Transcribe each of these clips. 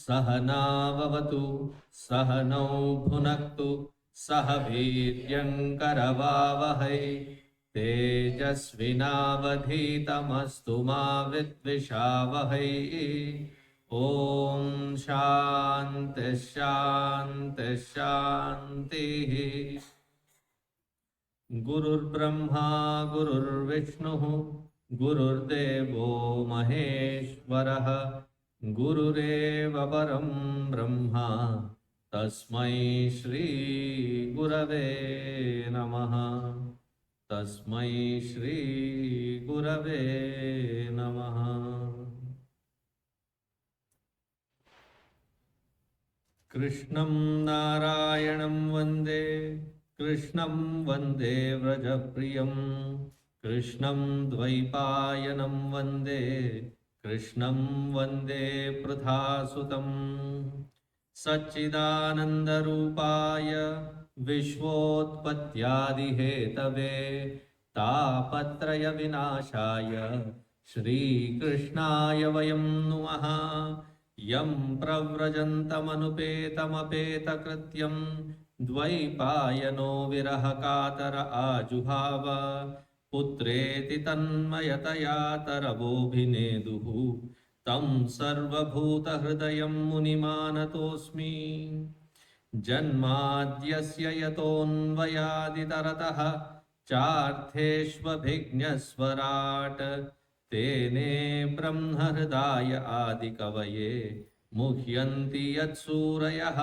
सहनाववतु सहनौ भुनक्तु सह वीर्यङ्करवावहै तेजस्विनावधीतमस्तु मा विद्विषावहै। ॐ शान्ति शान्ति शान्तिः। गुरुर्ब्रह्मा गुरुर्विष्णुः गुरुर्देवो महेश्वरः गुरुरेव परं ब्रह्मा तस्मै श्री गुरवे नमः। तस्मै श्री गुरवे नमः। कृष्णं नारायणं वन्दे कृष्णं वन्दे व्रजप्रियं कृष्णं द्वैपायनं वन्दे कृष्णं वन्दे पृथासुतं सच्चिदानन्दरूपाय विश्वोत्पत्त्यादिहेतवे तापत्रयविनाशाय श्रीकृष्णाय वयं नुमः। यं प्रव्रजन्तमनुपेतमपेतकृत्यं द्वैपायनो विरहकातर आजुहाव पुत्रेति तन्मयतया तरवोऽभिनेदुः तं सर्वभूतहृदयं मुनिमानतोऽस्मि। जन्माद्यस्य यतोऽन्वयादितरतः चार्थेष्वभिज्ञस्वराट् तेने ब्रह्महृदाय आदिकवये मुह्यन्ति यत्सूरयः।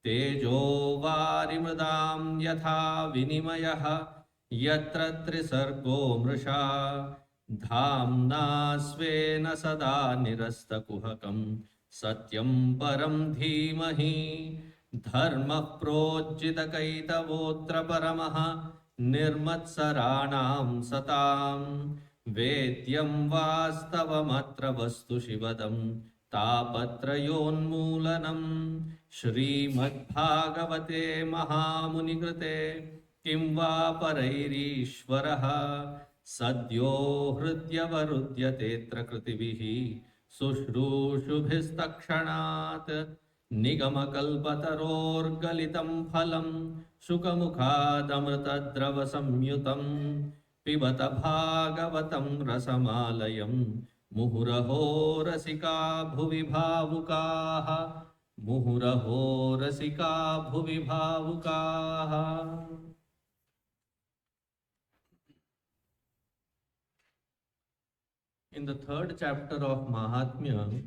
तेजो वारिमृदां यथा विनिमयः यत्र त्रिसर्गो मृषा धाम्ना स्वेन सदा निरस्तकुहकं सत्यं परं धीमहि। धर्मः प्रोज्झितकैतवोऽत्र परमः निर्मत्सराणां सतां वेद्यं वास्तवमत्र वस्तु शिवदं तापत्रयोन्मूलनं। श्रीमद्भागवते महामुनिकृते किं वा परैरीश्वरः सद्यो हृद्यवरुध्यतेऽत्र कृतिभिः शुश्रूषुभिस्तक्षणात्। निगमकल्पतरोर्गलितं फलं शुकमुखादमृतद्रवसंयुतं पिबत भागवतं रसमालयं मुहुरहो रसिका भुवि भावुकाः। मुहुरहो रसिका भुवि भावुकाः। In the third chapter of Mahatmya,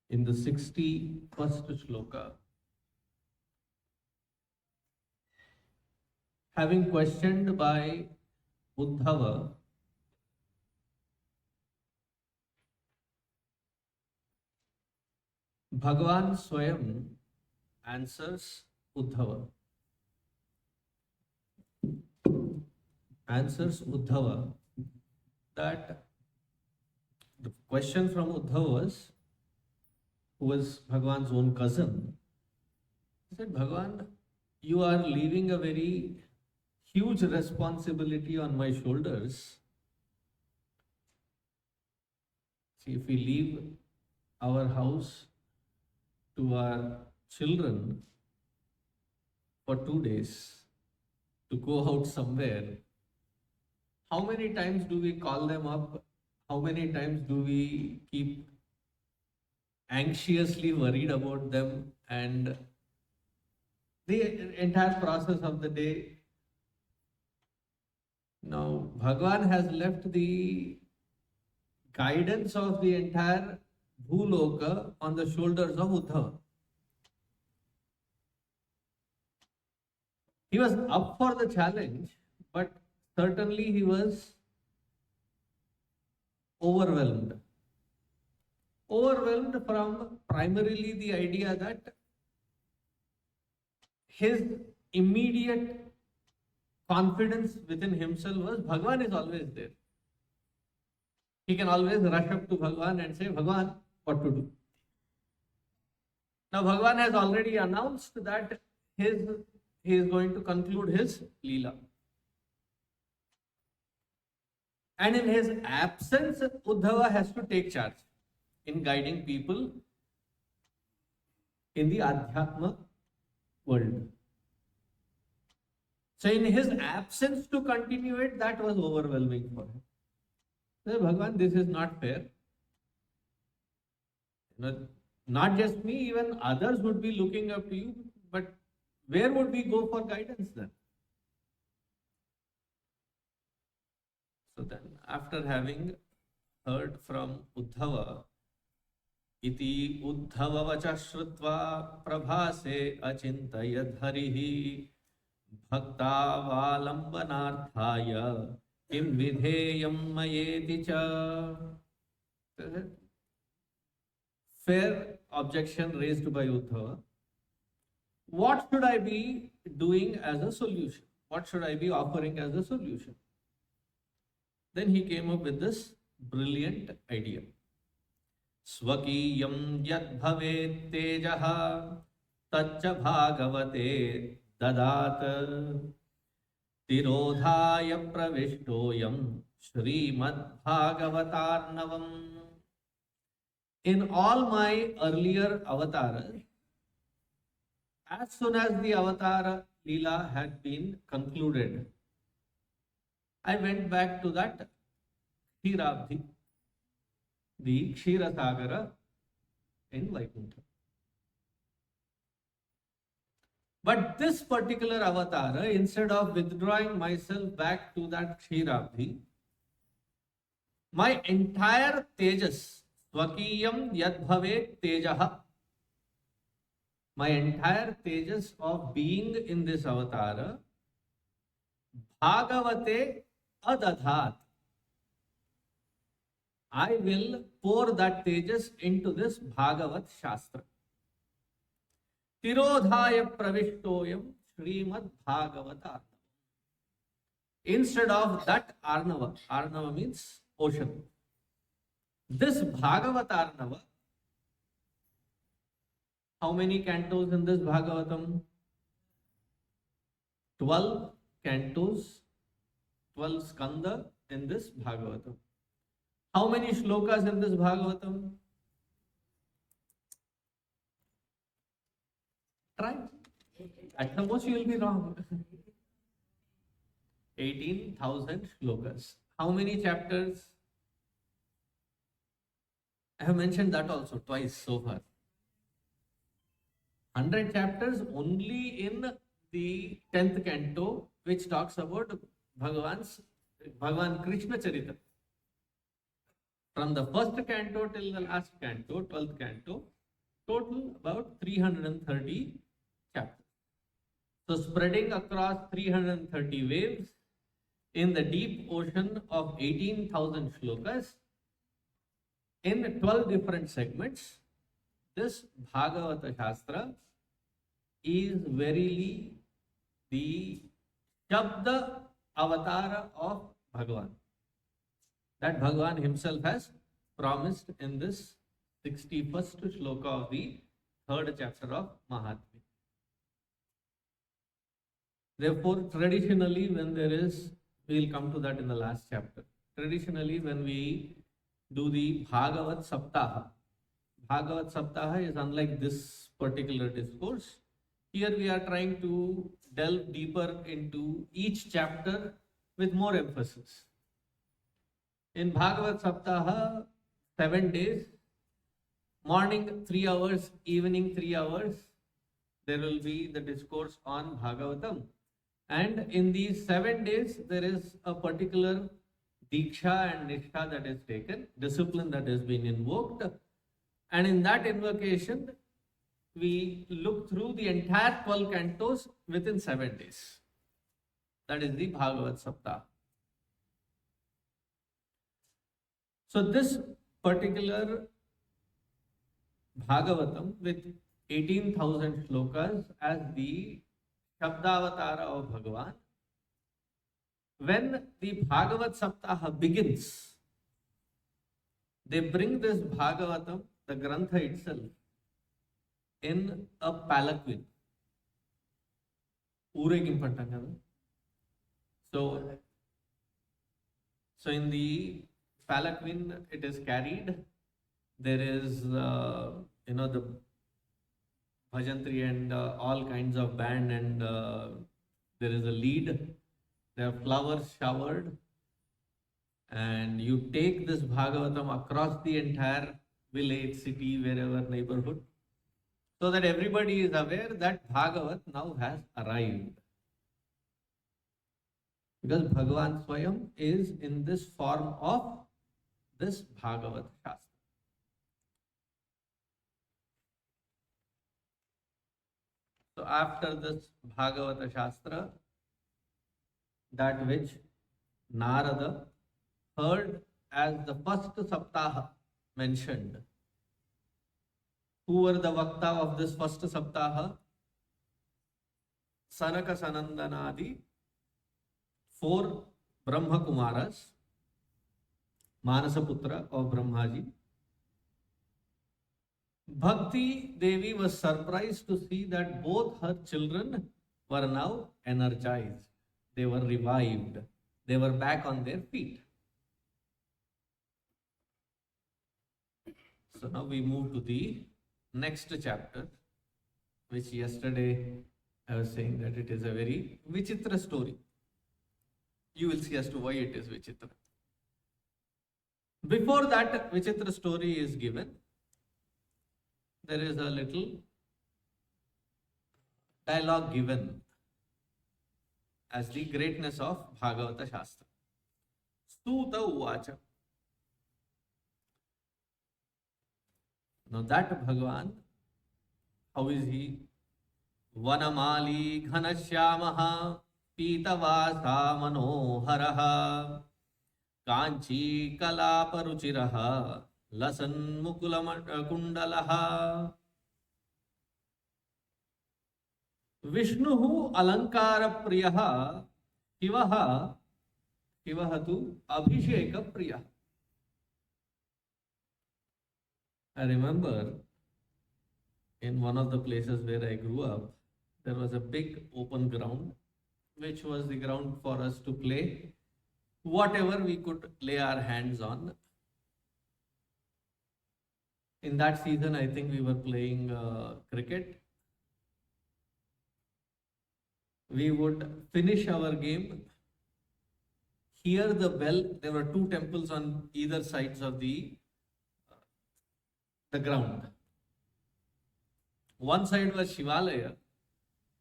in the 61st shloka, having questioned by Uddhava, Bhagavān Swayam answers Uddhava. That the question from Uddhava was, who was Bhagwan's own cousin, he said, Bhagwan, you are leaving a very huge responsibility on my shoulders. See, if we leave our house to our children for 2 days to go out somewhere, how many times do we call them up? How many times do we keep anxiously worried about them, and the entire process of the day? Now, Bhagavan has left the guidance of the entire Bhuloka on the shoulders of Uddhava. He was up for the challenge, but certainly he was overwhelmed. Overwhelmed from primarily the idea that his immediate confidence within himself was Bhagavan is always there. He can always rush up to Bhagavan and say, Bhagavan, what to do? Now Bhagavan has already announced that he is going to conclude his Leela. And in his absence, Uddhava has to take charge in guiding people in the Adhyatma world. So in his absence to continue it, that was overwhelming for him. So, Bhagavan, this is not fair. Not just me, even others would be looking up to you, but where would we go for guidance then? So then, after having heard from Uddhava, iti Uddhava vacha shrutva prabhase achintayad harihi bhakta valambanarthaya kim vidheyam mayeti cha. Fair objection raised by Uddhava. What should I be doing as a solution? What should I be offering as a solution? Then he came up with this brilliant idea. Swakiyam yad bhavet tejaha tacca bhagavate dadat tirodhaya pravishtoyam Śrīmadbhāgavatarnavam. In all my earlier avatars, as soon as the avatar Leela had been concluded, I went back to that Kshirabdhi, the Kshira Sagara in Vaikuntha. But this particular avatar, instead of withdrawing myself back to that Kshirabdhi, my entire tejas, Swakiyam yadbhavet tejaha, my entire tejas of being in this avatar, Bhagavate adadhat, I will pour that tejas into this Bhagavat Shastra. Tirodhaya pravishtoyam Śrīmadbhāgavatam. Instead of that Arnava, Arnava means ocean, this Bhagavat Arnava, how many cantos in this Bhagavatam? 12 cantos, 12 skanda in this Bhagavatam. How many shlokas in this Bhagavatam? Try. At the most you will be wrong. 18,000 shlokas. How many chapters? I have mentioned that also twice so far. 100 chapters only in the 10th canto, which talks about Bhagavān Krishna Charita. From the first canto till the last canto, 12th canto, total about 330 chapters. So spreading across 330 waves in the deep ocean of 18,000 shlokas in 12 different segments, this Bhagavata Shastra is verily the Shabda Avatara of Bhagavan, that Bhagavan himself has promised in this 61st shloka of the 3rd chapter of Mahatmya. Therefore, traditionally, when there is, we will come to that in the last chapter. Traditionally, when we do the Bhagavat Saptaha, Bhagavat Saptaha is unlike this particular discourse. Here we are trying to delve deeper into each chapter with more emphasis. In Bhagavat Saptaha, 7 days, morning 3 hours, evening 3 hours, there will be the discourse on Bhagavatam. And in these 7 days, there is a particular Diksha and Nishtha that is taken, discipline that has been invoked. And in that invocation, we look through the entire 12 cantos within 7 days. That is the Bhagavat Saptaha. So this particular Bhagavatam with 18,000 shlokas as the Shabdavatara of Bhagavān, when the Bhagavat Saptaha begins, they bring this Bhagavatam, the Grantha itself, in a palanquin. So in the palanquin it is carried. There is the bhajantri and all kinds of band, and there is a lead. There are flowers showered, and you take this Bhagavatam across the entire village, city, wherever, neighborhood, so that everybody is aware that Bhagavat now has arrived. Because Bhagavan Swayam is in this form of this Bhagavat Shastra. So after this Bhagavata Shastra, that which Narada heard as the first Saptaha mentioned. Who were the Vakta of this first Saptaha? Sanaka Sanandanadi, 4 Brahma Kumaras, Manasaputra of Brahmaji. Bhakti Devi was surprised to see that both her children were now energized. They were revived. They were back on their feet. So now we move to the next chapter, which yesterday I was saying that it is a very Vichitra story. You will see as to why it is Vichitra. Before that Vichitra story is given, there is a little dialogue given as the greatness of Bhagavata Shastra. Stuta Uvacha. Now that Bhagavan, how is he? Vanamali Ghanashyamaha Pitavasa Manoharaha Kanchi Kalaparuchiraha Lasan Mukula Kundalaha. Vishnuhu Alankara Priyaha Shivaha Shivahatu Abhisheka Priyaha. I remember in one of the places where I grew up, there was a big open ground, which was the ground for us to play whatever we could lay our hands on. In that season, I think we were playing cricket. We would finish our game, hear the bell. There were 2 temples on either sides of the ground. One side was Shivalaya,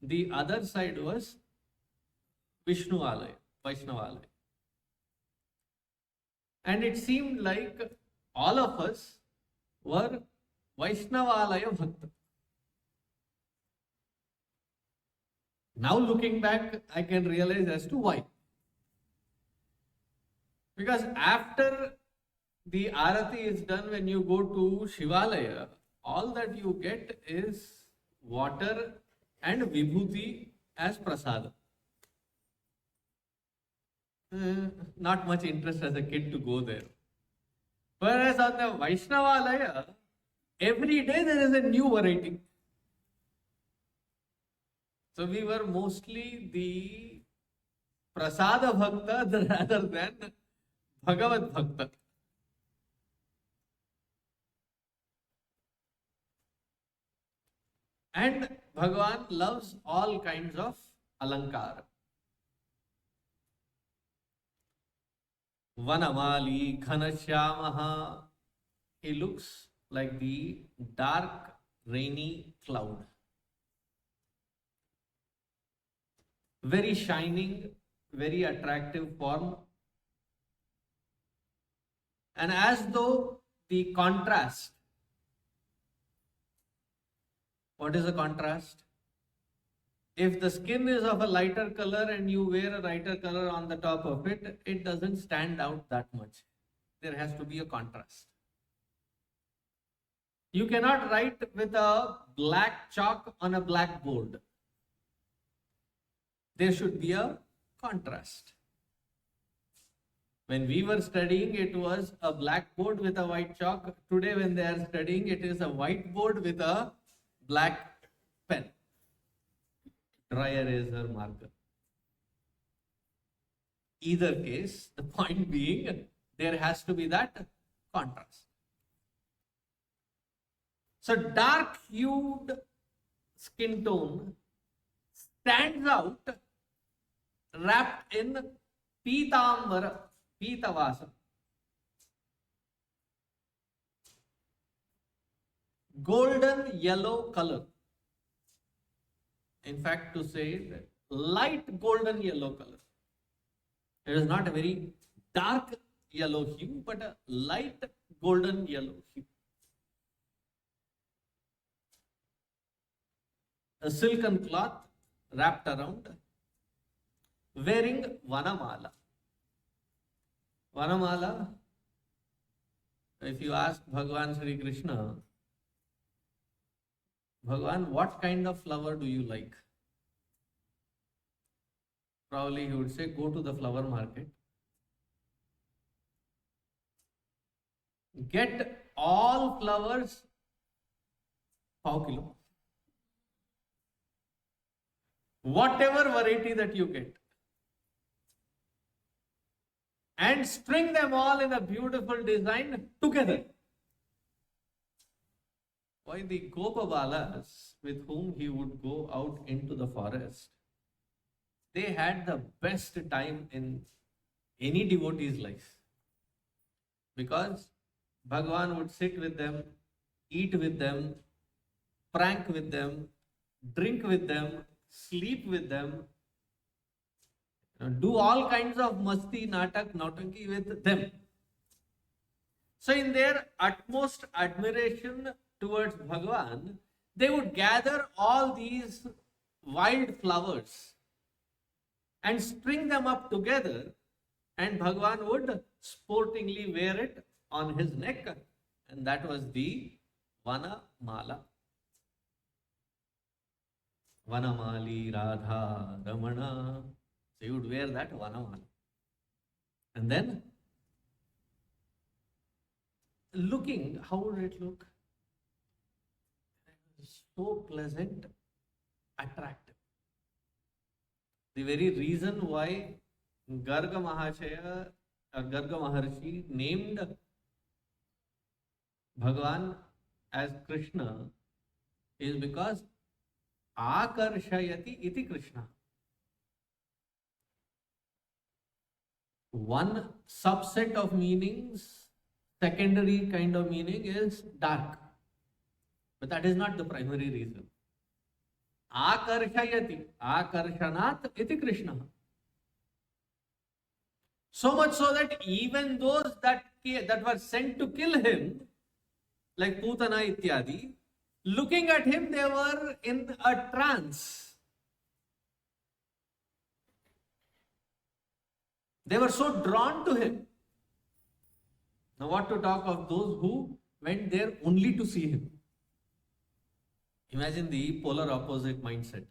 the other side was Vishnu Alaya, Vaishnavalaya. And it seemed like all of us were Vaishnavalaya Bhakta. Now looking back, I can realize as to why. Because after the Arati is done, when you go to Shivalaya, all that you get is water and Vibhuti as prasada. Not much interest as a kid to go there. Whereas on the Vaishnavalaya, every day there is a new variety. So we were mostly the Prasada Bhakta rather than Bhagavat Bhakta. And Bhagavan loves all kinds of alankara. Vanamali Ghanashyamaha. He looks like the dark, rainy cloud. Very shining, very attractive form. And as though the contrast, what is the contrast? If the skin is of a lighter color and you wear a lighter color on the top of it, it doesn't stand out that much. There has to be a contrast. You cannot write with a black chalk on a blackboard. There should be a contrast. When we were studying, it was a blackboard with a white chalk. Today, when they are studying, it is a whiteboard with a black pen, dry eraser marker. Either case, the point being, there has to be that contrast. So, dark hued skin tone stands out wrapped in Pitambara, Pitavasa. Golden yellow color. In fact, to say it, light golden yellow color. It is not a very dark yellow hue, but a light golden yellow hue. A silken cloth wrapped around, wearing Vanamala. Vanamala, if you ask Bhagavān Śrī Kṛṣṇa, Bhagavān, what kind of flower do you like? Probably he would say, go to the flower market, get all flowers, pav kilo. Whatever variety that you get, and string them all in a beautiful design together. Why the Gopabalas with whom he would go out into the forest, they had the best time in any devotee's life. Because Bhagavan would sit with them, eat with them, prank with them, drink with them, sleep with them, do all kinds of masti, natak, nautanki with them. So in their utmost admiration towards Bhagavan, they would gather all these wild flowers and string them up together, and Bhagavan would sportingly wear it on his neck, and that was the Vana Mala. Vanamali Radha Ramana. So you would wear that Vanamala. And then, looking, how would it look? So pleasant, attractive. The very reason why Garga Mahashaya or Garga Maharishi named Bhagavan as Krishna is because Akarshayati iti Krishna. One subset of meanings, secondary kind of meaning is dark. But that is not the primary reason. Akarshayati, akarshanat iti Krishna. So much so that even those that were sent to kill him, like Putana ityadi, looking at him, they were in a trance. They were so drawn to him. Now what to talk of those who went there only to see him? Imagine the polar opposite mindset.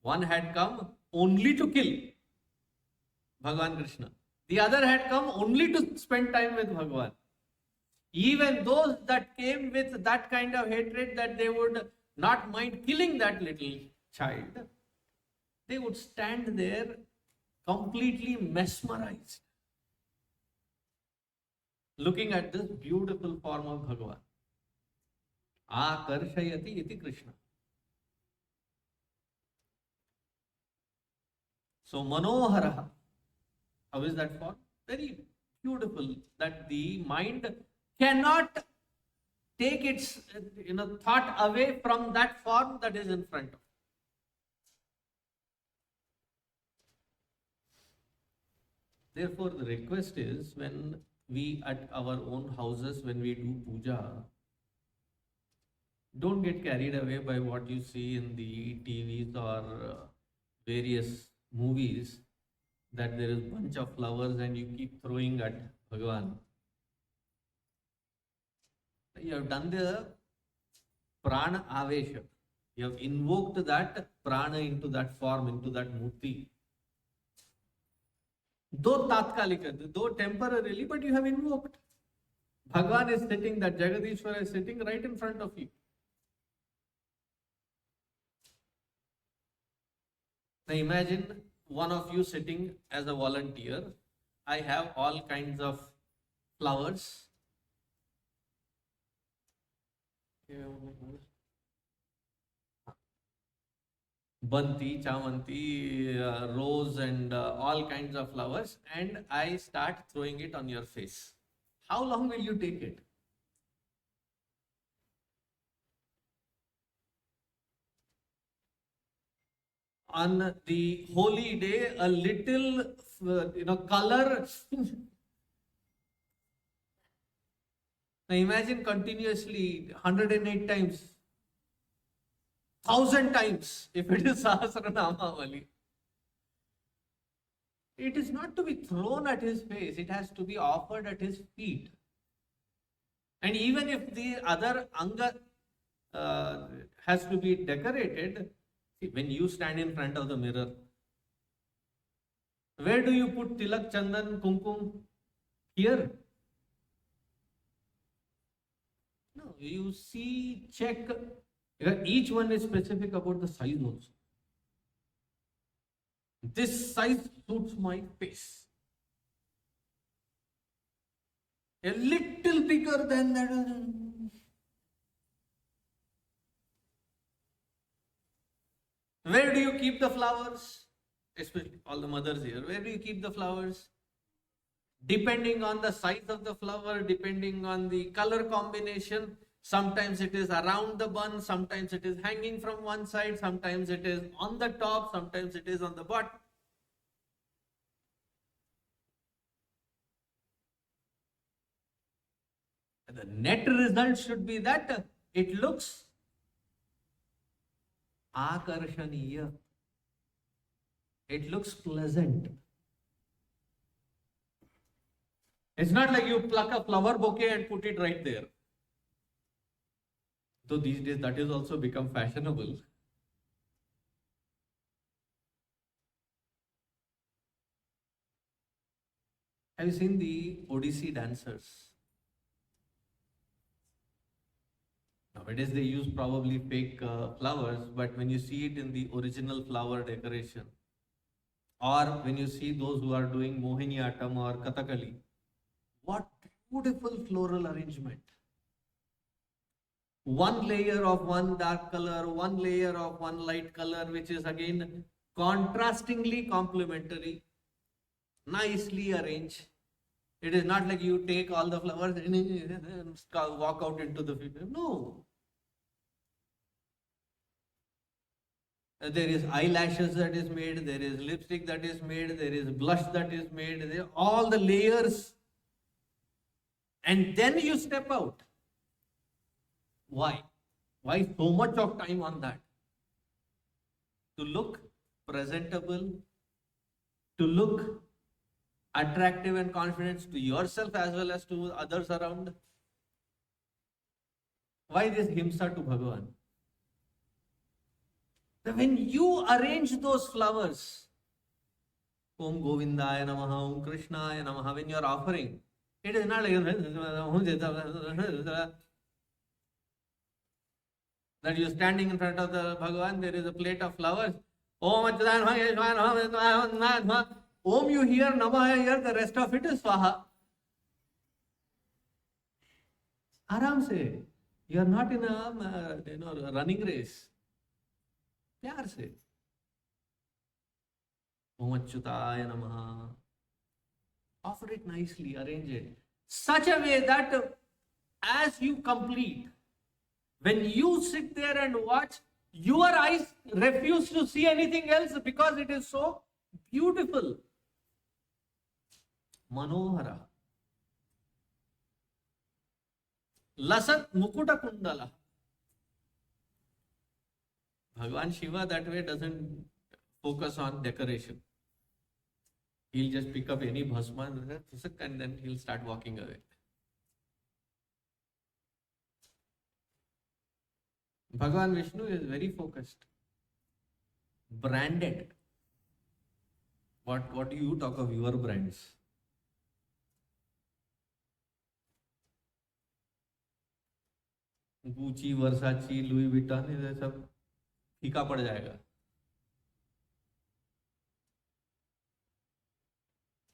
One had come only to kill Bhagavan Krishna. The other had come only to spend time with Bhagavan. Even those that came with that kind of hatred that they would not mind killing that little child, they would stand there completely mesmerized, looking at this beautiful form of Bhagavan. Akarshayati iti Krishna. So Manoharaha, how is that form? Very beautiful that the mind cannot take its thought away from that form that is in front of. Therefore, the request is, when we at our own houses, when we do puja, don't get carried away by what you see in the TVs or various movies, that there is a bunch of flowers and you keep throwing at Bhagavan. You have done the prana avesha. You have invoked that prana into that form, into that murti. Though tatkalika, though temporarily, but you have invoked. Bhagavan is sitting, that Jagadishwara is sitting right in front of you. Now imagine one of you sitting as a volunteer. I have all kinds of flowers. Banti, chamanti, rose and all kinds of flowers, and I start throwing it on your face. How long will you take it? On the holy day, a little color. Now imagine continuously 108 times, 1,000 times, if it is Sahasranamavali. It is not to be thrown at his face, it has to be offered at his feet. And even if the other anga has to be decorated, when you stand in front of the mirror, where do you put tilak, chandan, kumkum? Here. No, you see, check. Each one is specific about the size also. This size suits my face. A little bigger than that. Where do you keep the flowers? Especially all the mothers here. Where do you keep the flowers? Depending on the size of the flower, depending on the color combination, sometimes it is around the bun, sometimes it is hanging from one side, sometimes it is on the top, sometimes it is on the bottom. The net result should be that it looks akarshaniya. It looks pleasant. It's not like you pluck a flower bouquet and put it right there. Though these days that is also become fashionable. Have you seen the Odissi dancers? Nowadays they use probably fake flowers, but when you see it in the original flower decoration, or when you see those who are doing Mohiniyattam or Kathakali, what beautiful floral arrangement. One layer of one dark color, one layer of one light color, which is again contrastingly complementary, nicely arranged. It is not like you take all the flowers and walk out into the future. No. There is eyelashes that is made, there is lipstick that is made, there is blush that is made, there are all the layers. And then you step out. Why? Why so much of time on that? To look presentable, to look attractive and confident to yourself as well as to others around. Why this himsa to Bhagavan? When you arrange those flowers, Om Govindaya Namaha, Om Krishnaya Namaha, when you are offering, it is not like that you are standing in front of the Bhagavan, there is a plate of flowers. Om Om you hear, Namaha here, the rest of it is Swaha. Aram se. You are not in a running race. प्यार से ओम अच्युताय नमः, Offer it nicely, arrange it. Such a way that as you complete, when you sit there and watch, your eyes refuse to see anything else because it is so beautiful. Manohara. Lasat Mukuta Kundala. Bhagavan Shiva that way doesn't focus on decoration. He'll just pick up any bhasma and then he'll start walking away. Bhagavan Vishnu is very focused. Branded. What do you talk of your brands? Gucci, Versace, Louis Vuitton, ये सब फीका पड़ जाएगा.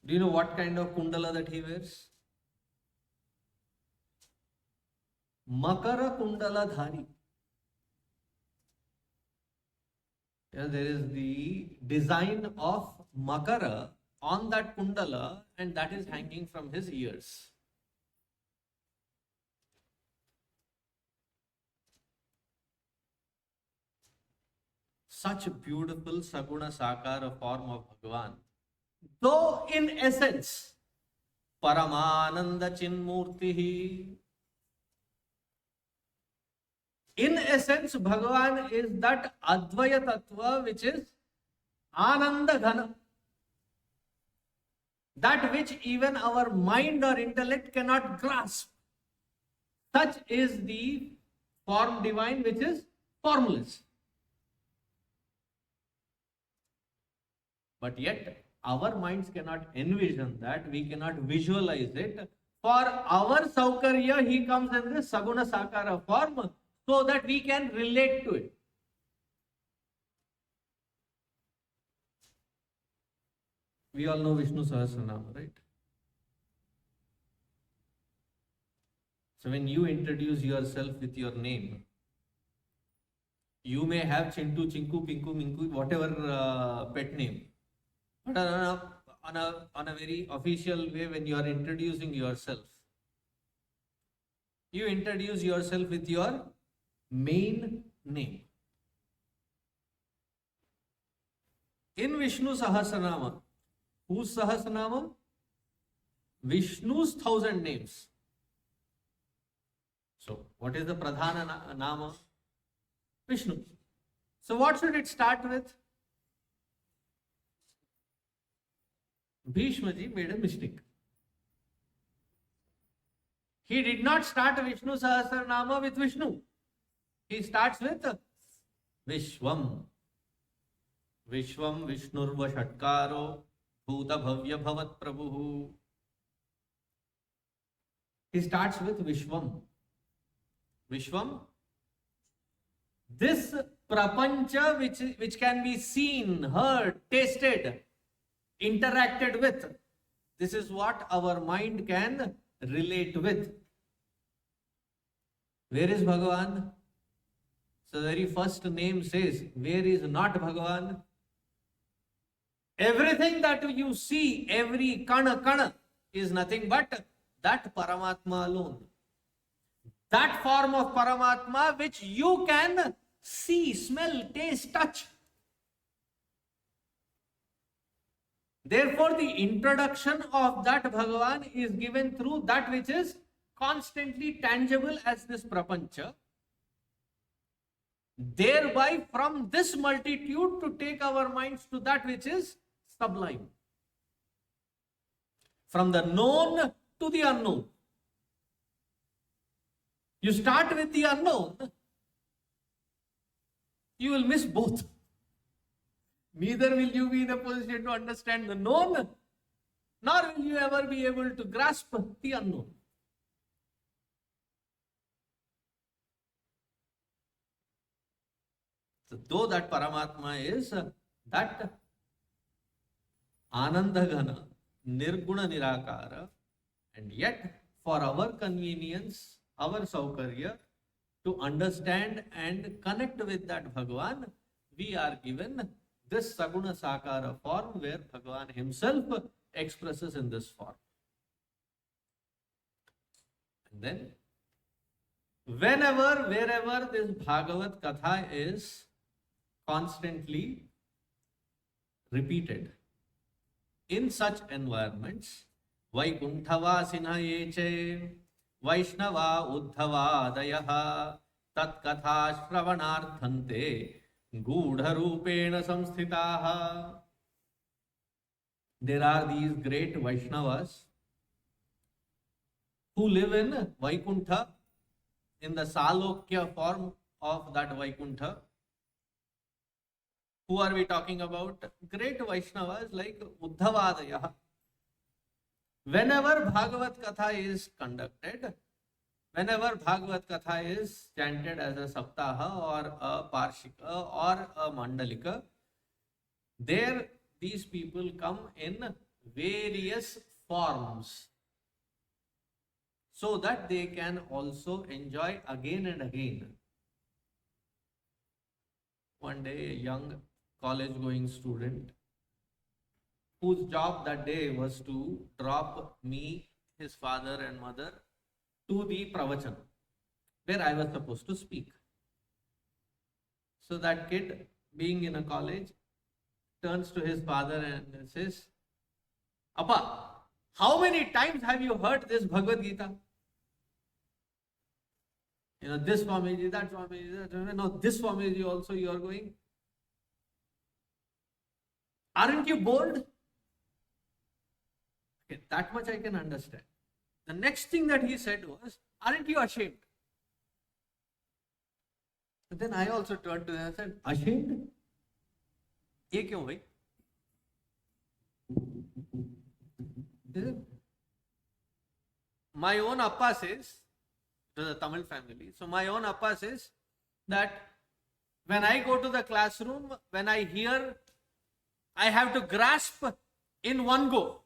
Do you know what kind of kundala that he wears? Makara kundala dhari. Yeah, there is the design of Makara on that kundala and that is hanging from his ears. Such a beautiful Saguna Sakara form of Bhagavan. Though in essence, Paramananda Chinmurtihi. In essence, Bhagavan is that Advaya Tattva which is Ananda Ghana. That which even our mind or intellect cannot grasp. Such is the form divine which is formless. But yet, our minds cannot envision that, we cannot visualize it. For our Saukarya, he comes in this Saguna Sakara form so that we can relate to it. We all know Vishnu Sahasranama, right? So when you introduce yourself with your name, you may have Chintu, Chinku, Pinku, Minku, whatever pet name. But on a very official way, when you are introducing yourself, you introduce yourself with your main name. In Vishnu Sahasranama, whose Sahasranama? Vishnu's 1,000 names. So, what is the Pradhana Nama? Vishnu. So, what should it start with? Bhishma ji made a mistake. He did not start Vishnu Sahasranama with Vishnu. He starts with Vishwam. Vishwam Vishnurva Shatkaro Bhuta Bhavya Bhavat Prabhu. He starts with Vishwam. Vishwam. This prapancha which can be seen, heard, tasted, interacted with. This is what our mind can relate with. Where is Bhagavan? So the very first name says, where is not Bhagavan? Everything that you see, every kana is nothing but that Paramatma alone. That form of Paramatma which you can see, smell, taste, touch. Therefore, the introduction of that Bhagavan is given through that which is constantly tangible as this prapancha. Thereby, from this multitude to take our minds to that which is sublime. From the known to the unknown. You start with the unknown, you will miss both. Neither will you be in a position to understand the known, nor will you ever be able to grasp the unknown. So, though that Paramatma is that Anandagana, Nirguna Nirakara, and yet for our convenience, our Saukarya, to understand and connect with that Bhagavan, we are given this Saguna Sakara form where Bhagavan himself expresses in this form. And then, wherever this Bhagavat Katha is constantly repeated, in such environments, Vaikunthavasina yeche Vaishnava Uddhavadayaha Tat Katha Shravanarthante Gudha-rupena samsthitaha. There are these great Vaishnavas who live in Vaikuntha, in the Salokya form of that Vaikuntha. Who are we talking about? Great Vaishnavas like Uddhavadaya. Whenever Bhagavat Katha is conducted, whenever Bhagavat Katha is chanted as a Saptaha or a Parshika or a Mandalika, there these people come in various forms so that they can also enjoy again and again. One day, a young college-going student whose job that day was to drop me, his father and mother, to the pravachan where I was supposed to speak. So that kid, being in a college, turns to his father and says, Appa, how many times have you heard this Bhagavad Gita? You know, this Swamiji, that Swamiji, that, no, this Swamiji also you are going. Aren't you bored? Okay, that much I can understand. The next thing that he said was, aren't you ashamed? But then I also turned to him and said, ashamed? Ye kyun bhai? My own Appa says, to the Tamil family, so my own Appa says that when I go to the classroom, when I hear, I have to grasp in one go.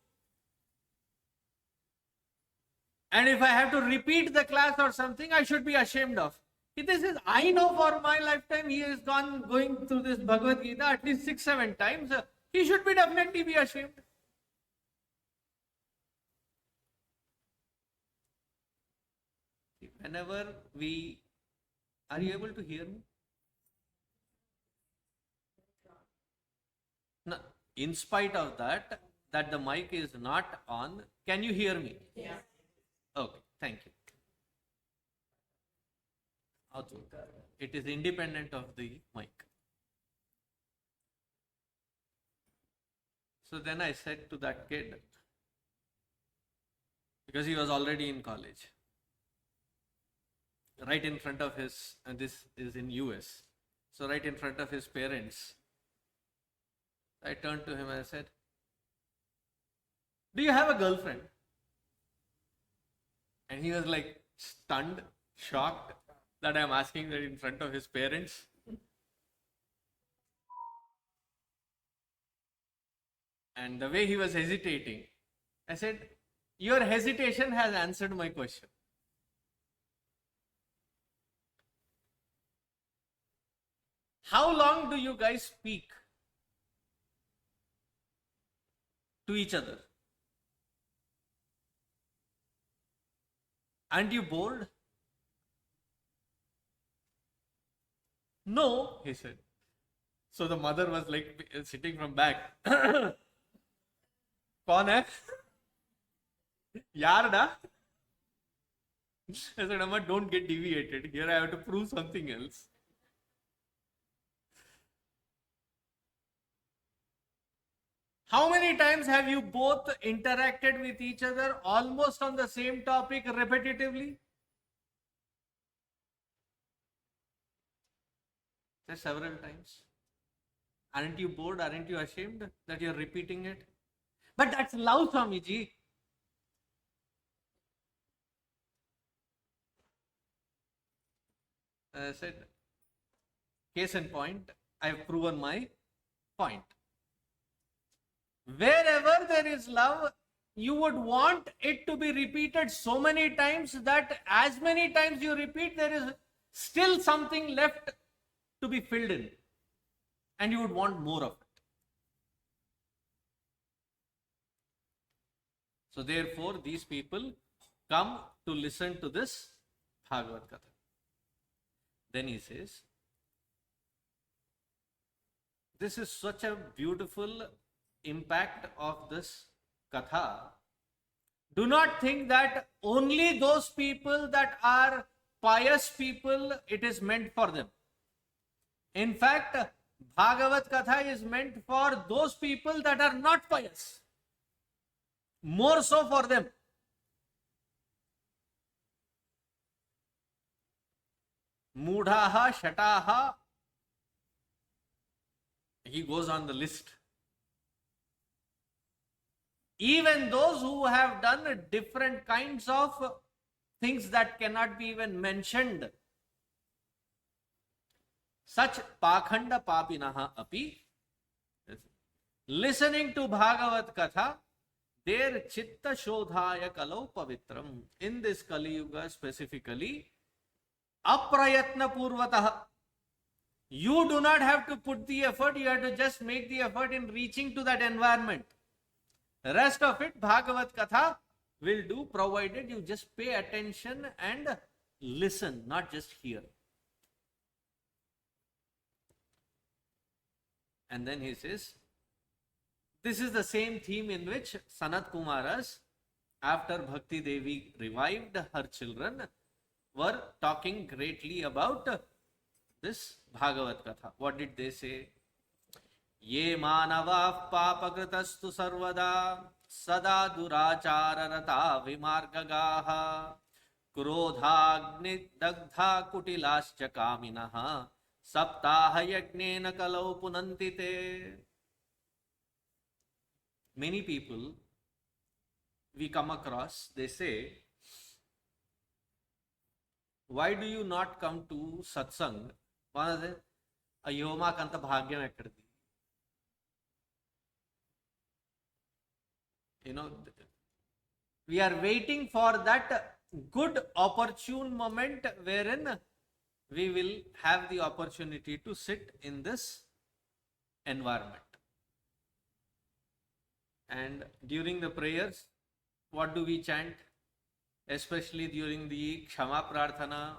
And if I have to repeat the class or something, I should be ashamed of. This is, I know for my lifetime he has going through this Bhagavad Gita at least 6-7 times. He should be definitely be ashamed. Whenever we, are you able to hear me? No, in spite of that the mic is not on, can you hear me? Yeah. Okay, thank you. Also, it is independent of the mic. So then I said to that kid, because he was already in college, right in front of his, and this is in US, so right in front of his parents, I turned to him and I said, do you have a girlfriend? And he was like stunned, shocked that I am asking that in front of his parents. And the way he was hesitating, I said, your hesitation has answered my question. How long do you guys speak to each other? Aren't you bored? No, he said. So the mother was like sitting from back. Kaun hai? Yaar na? I said, Amma, don't get deviated. Here I have to prove something else. How many times have you both interacted with each other almost on the same topic repetitively? Say several times. Aren't you bored? Aren't you ashamed that you're repeating it? But that's love, Swamiji. I said, case in point, I have proven my point. Wherever there is love, you would want it to be repeated so many times that as many times you repeat, there is still something left to be filled in. And you would want more of it. So therefore, these people come to listen to this Bhagavad Katha. Then he says, this is such a beautiful impact of this Katha. Do not think that only those people that are pious people, it is meant for them. In fact, Bhagavad Katha is meant for those people that are not pious. More so for them. Mudhaha, Shataha. He goes on the list. Even those who have done different kinds of things that cannot be even mentioned. Such pakhanda papinaha api, listening to Bhagavad Katha, their chitta shodhaya kalau pavitram. In this Kali Yuga specifically, aprayatna purvataha. You do not have to put the effort, you have to just make the effort in reaching to that environment. The rest of it, Bhagavad Katha will do, provided you just pay attention and listen, not just hear. And then he says, this is the same theme in which Sanat Kumaras, after Bhakti Devi revived her children, were talking greatly about this Bhagavad Katha. What did they say? Ye manava papakritastu sarvada sada durachara rata vimargagaha krodhagni dagdha kutilascha kaminaha saptaha yagnena kalau punantite. Many people we come across, they say, why do you not come to satsang? Ayyo makanta bhagyam ekkadadi. We are waiting for that good opportune moment wherein we will have the opportunity to sit in this environment. And during the prayers, what do we chant? Especially during the Kshama Prarthana.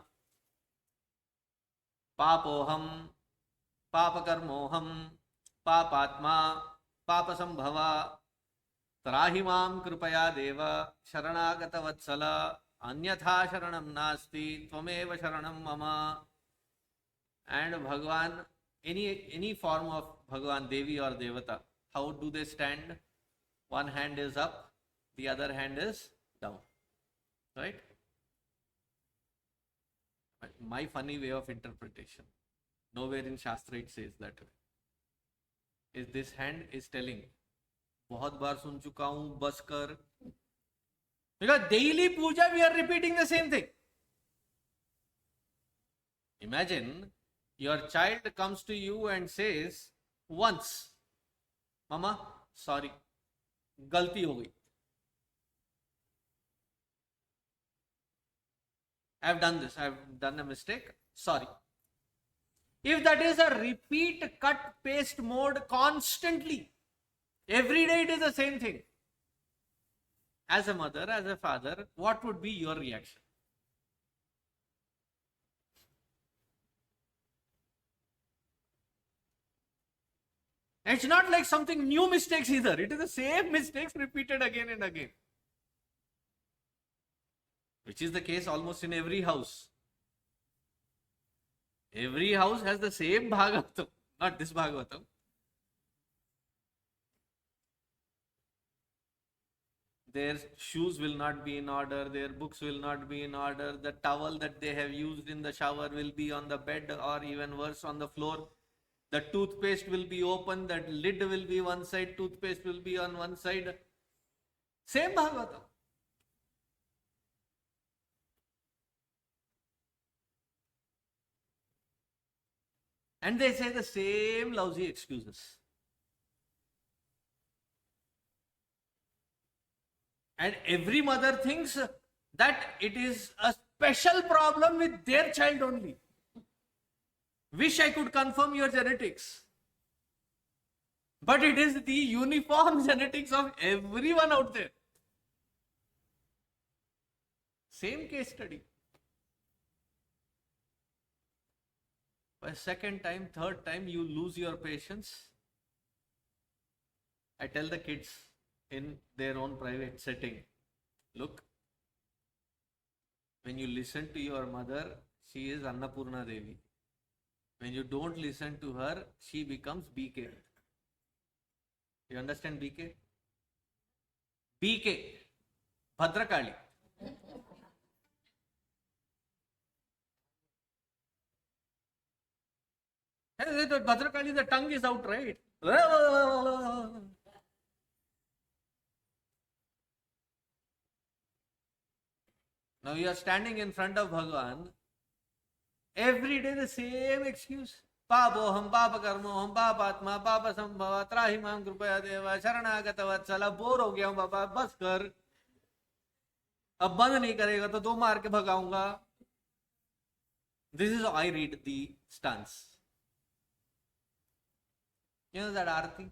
Papoham, papakarmoham, papatma, papasambhava, trahimam kripaya deva, sharanagata vatsala, anyatha sharanam nasti, tvameva sharanam mama. And Bhagavān, any form of Bhagavān, Devi or Devata, how do they stand? One hand is up, the other hand is down. Right? My funny way of interpretation. Nowhere in Shastra it says that way. Is this hand is telling, बहुत बार सुन चुका हूं, बस कर. Because daily puja we are repeating the same thing. Imagine your child comes to you and says once, Mama, sorry, गलती हो गई. I have done this, I have done a mistake, sorry. If that is a repeat cut paste mode constantly, every day it is the same thing. As a mother, as a father, what would be your reaction? It's not like something new mistakes either. It is the same mistakes repeated again and again. Which is the case almost in every house. Every house has the same Bhagavatam, not this Bhagavatam. Their shoes will not be in order, their books will not be in order, the towel that they have used in the shower will be on the bed or even worse on the floor. The toothpaste will be open, that lid will be one side, toothpaste will be on one side. Same Bhagavatam. And they say the same lousy excuses. And every mother thinks that it is a special problem with their child only. Wish I could confirm your genetics. But it is the uniform genetics of everyone out there. Same case study. By second time, third time, you lose your patience. I tell the kids in their own private setting, look, when you listen to your mother, she is Annapurna Devi. When you don't listen to her, she becomes BK. You understand BK? BK, Bhadrakali. Bhadrakali, the tongue is out, right? Now you are standing in front of Bhagavān. Every day the same excuse. Papoham, papa karmoham, papatma, papa sambhava, trahimam krupaya deva, sharanagata vatsala, bore हो गया हूं बाबा, बस कर. अब बंद नहीं करेगा तो दो मार के भगाऊंगा. This is how I read the stance. You know that Arati?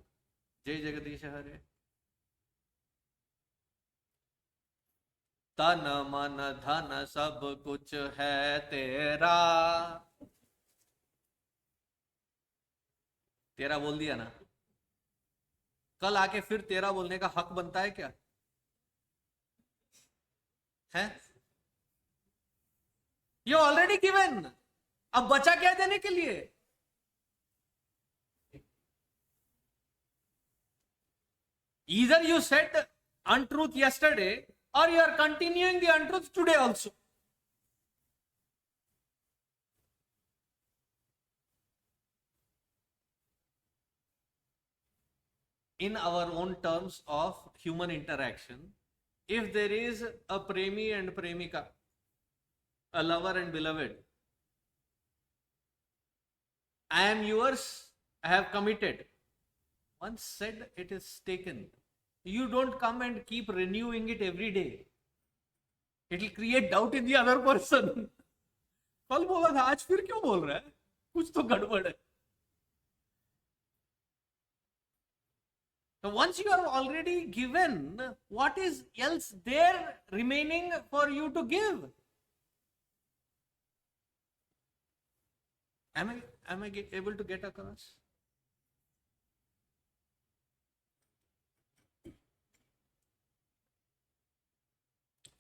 Jai Jagadish Hare. तन मन धन सब कुछ है तेरा. तेरा बोल दिया ना, कल आके फिर तेरा बोलने का हक बनता है क्या? है? You already given. अब बचा क्या देने के लिए? Either you said untruth yesterday, or you are continuing the untruth today also. In our own terms of human interaction, if there is a premi and premika, a lover and beloved, I am yours, I have committed. Once said, it is taken. You don't come and keep renewing it every day. It will create doubt in the other person. कल बोला था, आज फिर क्यों बोल रहा है? कुछ तो गड़बड़ है. So once you are already given, what is else there remaining for you to give? Am I able to get across?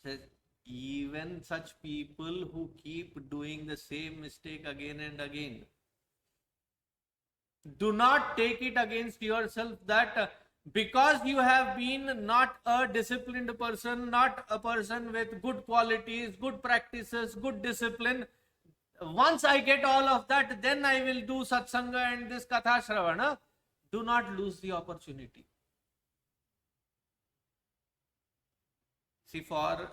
Says, even such people who keep doing the same mistake again and again, do not take it against yourself that because you have been not a disciplined person, not a person with good qualities, good practices, good discipline, once I get all of that, then I will do satsanga and this katha shravana. Do not lose the opportunity. See, for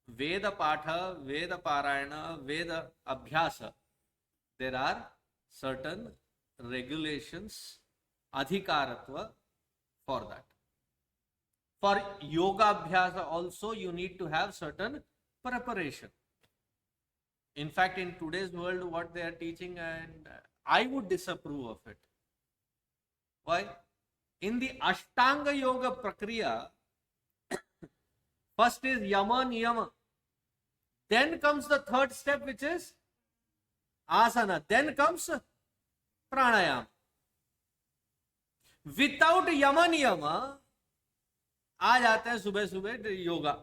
Veda Patha, Veda Parayana, Veda Abhyasa, there are certain regulations, adhikaratva for that. For Yoga Abhyasa also, you need to have certain preparation. In fact, in today's world, what they are teaching, and I would disapprove of it. Why? In the Ashtanga Yoga Prakriya, first is Yama Niyama. Then comes the third step, which is Asana. Then comes Pranayama. Without Yama Niyama, आ जाते हैं सुबह सुबह yoga.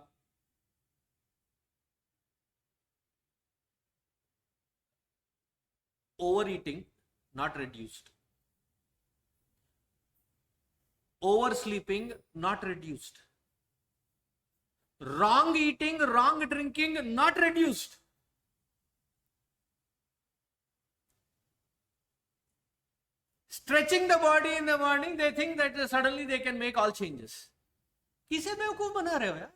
Overeating, not reduced. Oversleeping, not reduced. Wrong eating, wrong drinking, not reduced. Stretching the body in the morning, they think that suddenly they can make all changes. किसे बेवकूफ बना रहे हो यार?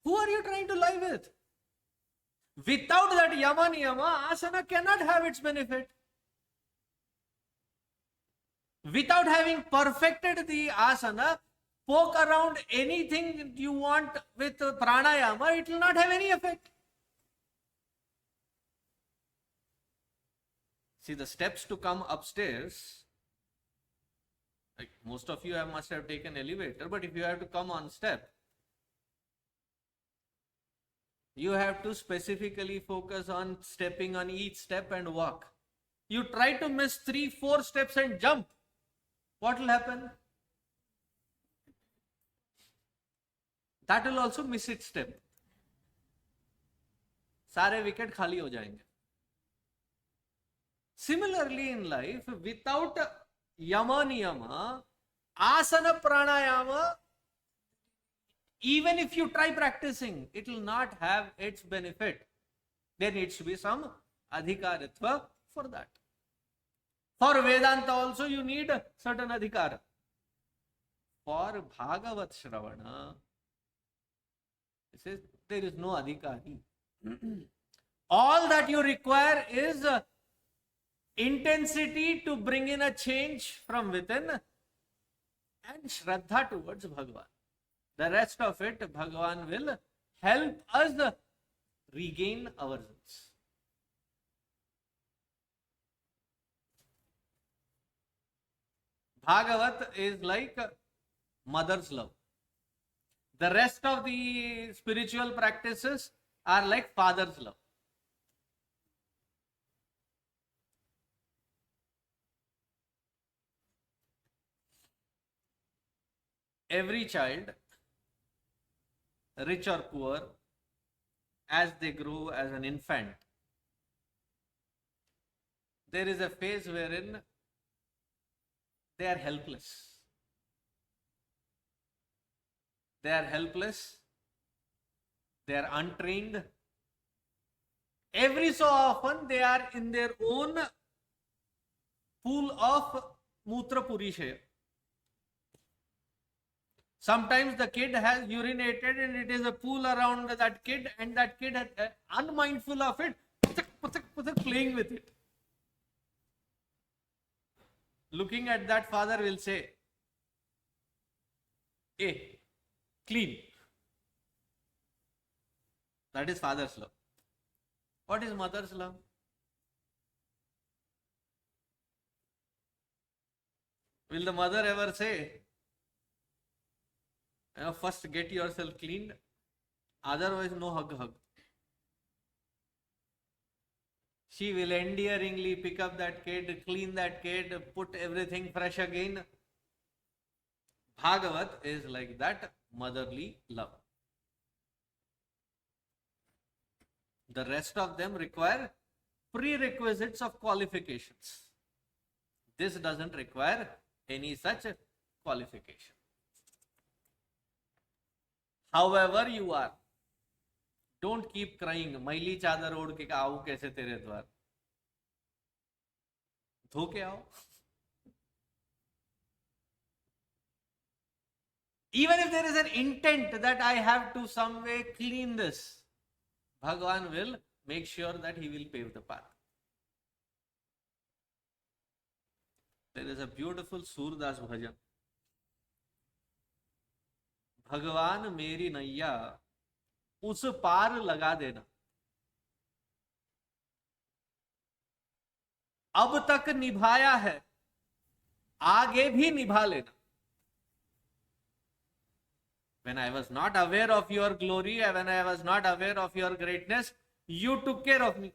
Who are you trying to lie with? Without that yama niyama, asana cannot have its benefit. Without having perfected the asana, poke around anything you want with pranayama, it will not have any effect. See, the steps to come upstairs, like most of you must have taken elevator, but if you have to come on step, You have to specifically focus on stepping on each step and walk. You try to miss 3-4 steps and jump. What will happen? That will also miss its step. सारे wicket खाली हो जाएंगे. Similarly in life, without yama niyama, asana pranayama, even if you try practicing, it will not have its benefit. There needs to be some adhikaritva for that. For Vedanta also you need certain adhikara. For Bhagavat Shravana, it says there is no adhikari. All that you require is intensity to bring in a change from within and Shraddha towards Bhagavan. The rest of it, Bhagavan will help us regain our sense. Bhagavat is like mother's love. The rest of the spiritual practices are like father's love. Every child, rich or poor, as they grow as an infant, there is a phase wherein they are helpless. They are helpless. They are untrained. Every so often they are in their own pool of Mutra Purishaya. Sometimes the kid has urinated and it is a pool around that kid and that kid is unmindful of it, playing with it. Looking at that, father will say, "Hey, clean." That is father's love. What is mother's love? Will the mother ever say, first get yourself cleaned, otherwise no hug? She will endearingly pick up that kid, clean that kid, put everything fresh again. Bhagavat is like that motherly love. The rest of them require prerequisites of qualifications. This doesn't require any such qualification. However you are, don't keep crying. Maili chadar od ke aau kaise tere dwar. Dho ke aao. Even if there is an intent that I have to some way clean this, Bhagavan will make sure that he will pave the path. There is a beautiful Surdas bhajan. भगवान मेरी नैया उस पार लगा देना, अब तक निभाया है आगे भी निभा लेना. When I was not aware of your glory, when I was not aware of your greatness, you took care of me.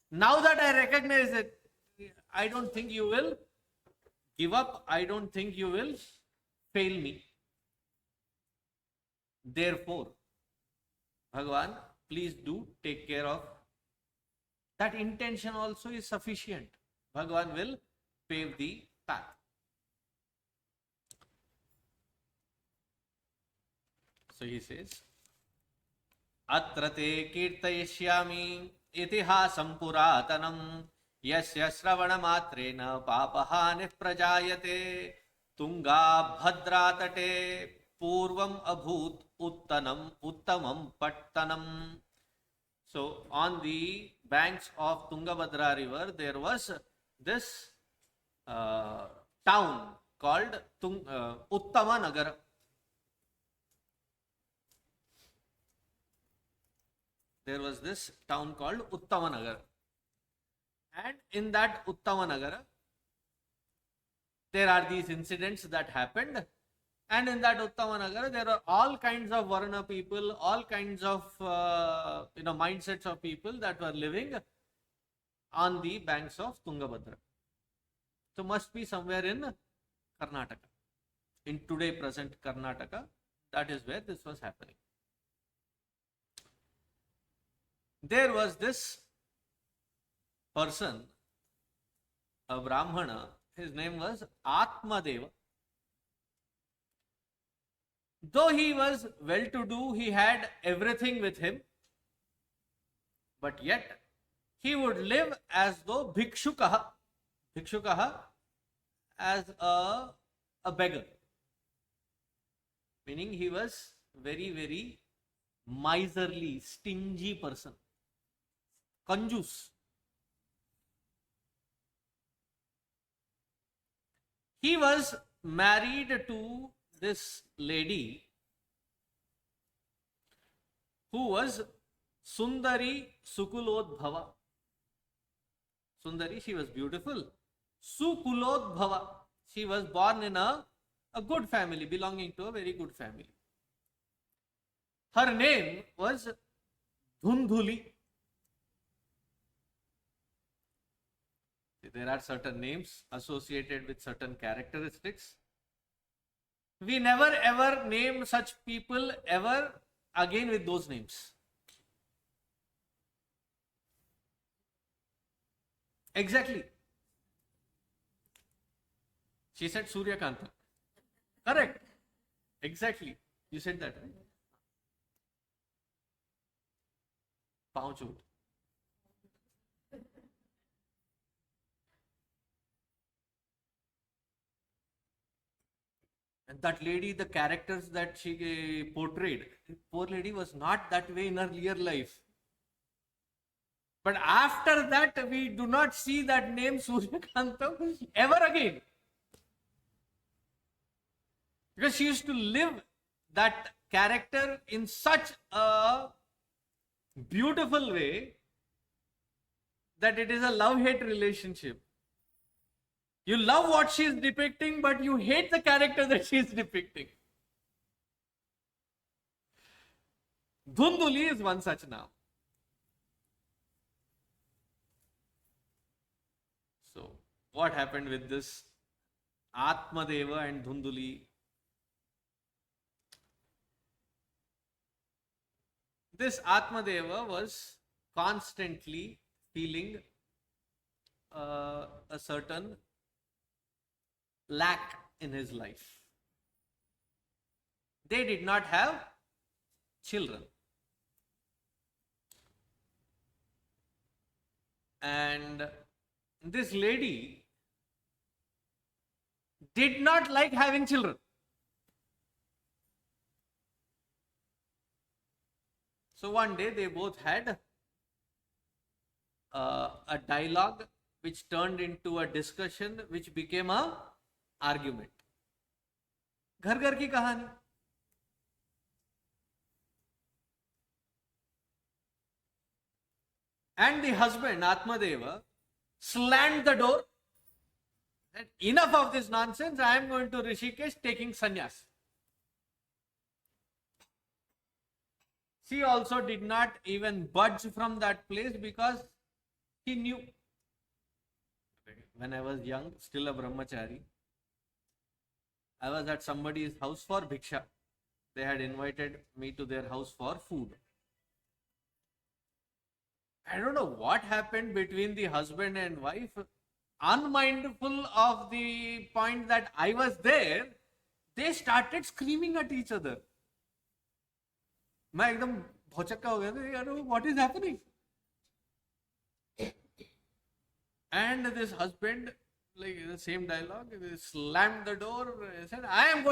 Now that I recognize it, I don't think you will give up. I don't think you will fail me. Therefore, Bhagavan, please do take care of. That intention also is sufficient. Bhagavan will pave the path. So he says, Atra te kirtayishyami itihasam puratanam yasya shravana matrena papahani prajayate tunga bhadratate purvam abhut uttamam pattanam. So on the banks of Tungabhadra river there was this town called Uttama Nagara. There was this town called Uttama Nagara. And in that Uttama Nagara, there are these incidents that happened, And in that Uttama Nagara, there are all kinds of Varna people, all kinds of mindsets of people that were living on the banks of Tungabhadra. So must be somewhere in Karnataka, in today present Karnataka. That is where this was happening. There was this person, a Brahmana, his name was Atmadeva. Though he was well-to-do, he had everything with him, but yet he would live as though bhikshukaha as a beggar. Meaning he was very, very miserly, stingy person. Kanjus. He was married to this lady who was Sundari Sukulodbhava. Sundari, she was beautiful. Sukulodbhava, she was born in a good family, belonging to a very good family. Her name was Dhundhuli. There are certain names associated with certain characteristics. We never ever name such people ever again with those names. Exactly. She said Suryakanta. Correct. Exactly. You said that, right? Paunchut. And that lady, the characters that she portrayed, poor lady was not that way in her real life. But after that, we do not see that name Suryakanta ever again. Because she used to live that character in such a beautiful way that it is a love-hate relationship. You love what she is depicting, but you hate the character that she is depicting. Dhundhuli is one such now. So, what happened with this Atmadeva and Dhundhuli? This Atmadeva was constantly feeling a certain lack in his life. They did not have children. And this lady did not like having children. So one day they both had a dialogue which turned into a discussion which became a argument. घर घर की कहानी. And the husband, Atmadeva, slammed the door. Said, enough of this nonsense, I am going to Rishikesh taking sannyas. She also did not even budge from that place because he knew. When I was young, still a brahmachari, I was at somebody's house for bhiksha. They had invited me to their house for food. I don't know what happened between the husband and wife. Unmindful of the point that I was there, they started screaming at each other. मैं एकदम भौचक्का हो गया था, यार what is happening? And this husband, like the same dialogue, slammed the door, said, I'm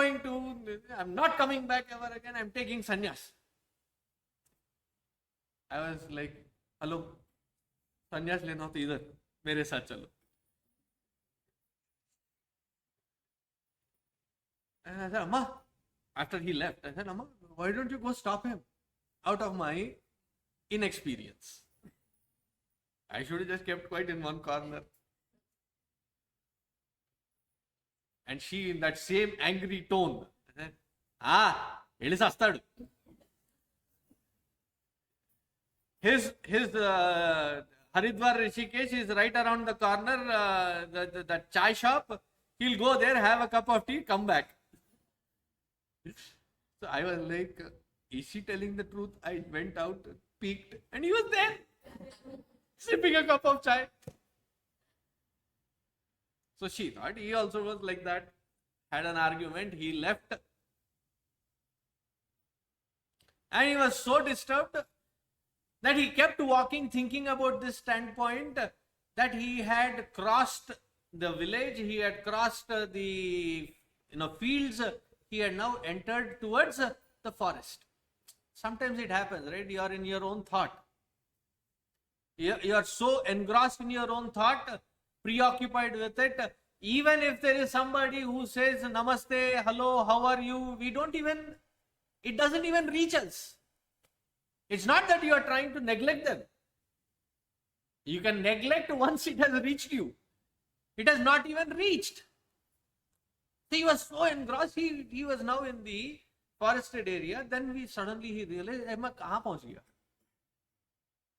not coming back ever again, I'm taking sannyas. I was like, hello, sannyas lena ho to idhar, mere saath chalo. And I said, Amma, after he left, I said, Amma, why don't you go stop him? Out of my inexperience. I should have just kept quiet in one corner. And she, in that same angry tone, said, వెళ్ళి సస్తాడు. His Haridwar Rishikesh is right around the corner, the chai shop. He'll go there, have a cup of tea, come back. So I was like, is she telling the truth? I went out, peeked, and he was there, sipping a cup of chai. So she thought he also was like that, had an argument, he left. And he was so disturbed that he kept walking, thinking about this standpoint, that he had crossed the village, he had crossed the fields, he had now entered towards the forest. Sometimes it happens, right? You are in your own thought. You are so engrossed in your own thought, preoccupied with it. Even if there is somebody who says namaste, hello, how are you, it doesn't even reach us. It's not that you are trying to neglect them. You can neglect once it has reached you. It has not even reached. So he was so engrossed, he was now in the forested area. Then he realized, मैं कहाँ पहुँच गया?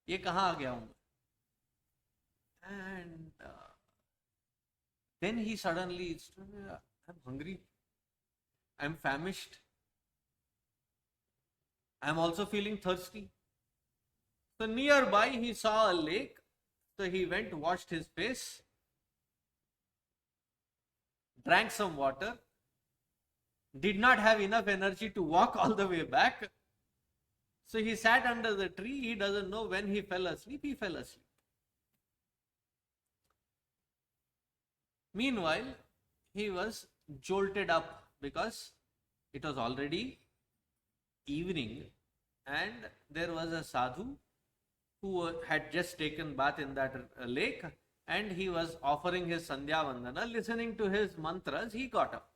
ये कहाँ आ गया हूँ? And then he suddenly, I'm hungry, I'm famished, I'm also feeling thirsty. So nearby he saw a lake. So he went, washed his face, drank some water, did not have enough energy to walk all the way back. So he sat under the tree. He doesn't know when he fell asleep. He fell asleep. Meanwhile, he was jolted up because it was already evening and there was a sadhu who had just taken bath in that lake, and he was offering his Sandhya Vandana, listening to his mantras. He got up.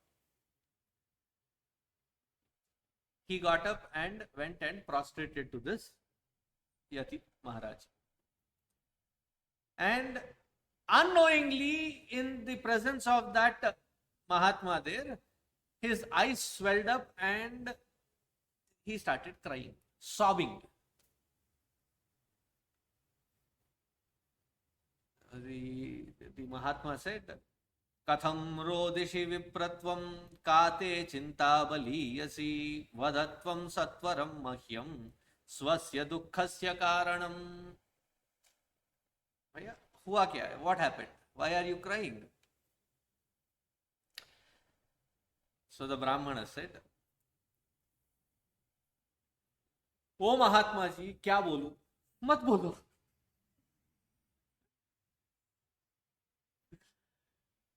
He got up and went and prostrated to this Yati Maharaj. And unknowingly, in the presence of that Mahatma there, his eyes swelled up and he started crying, sobbing. The Mahatma said, Katham rodishi vipratvam kate chinta baliyasi vadatvam satvaram mahyam swasya dukkhasya karanam. Hua kya hai? What happened? Why are you crying? So the Brahmana said, O Mahatma ji, kya bolu? Mat bolo.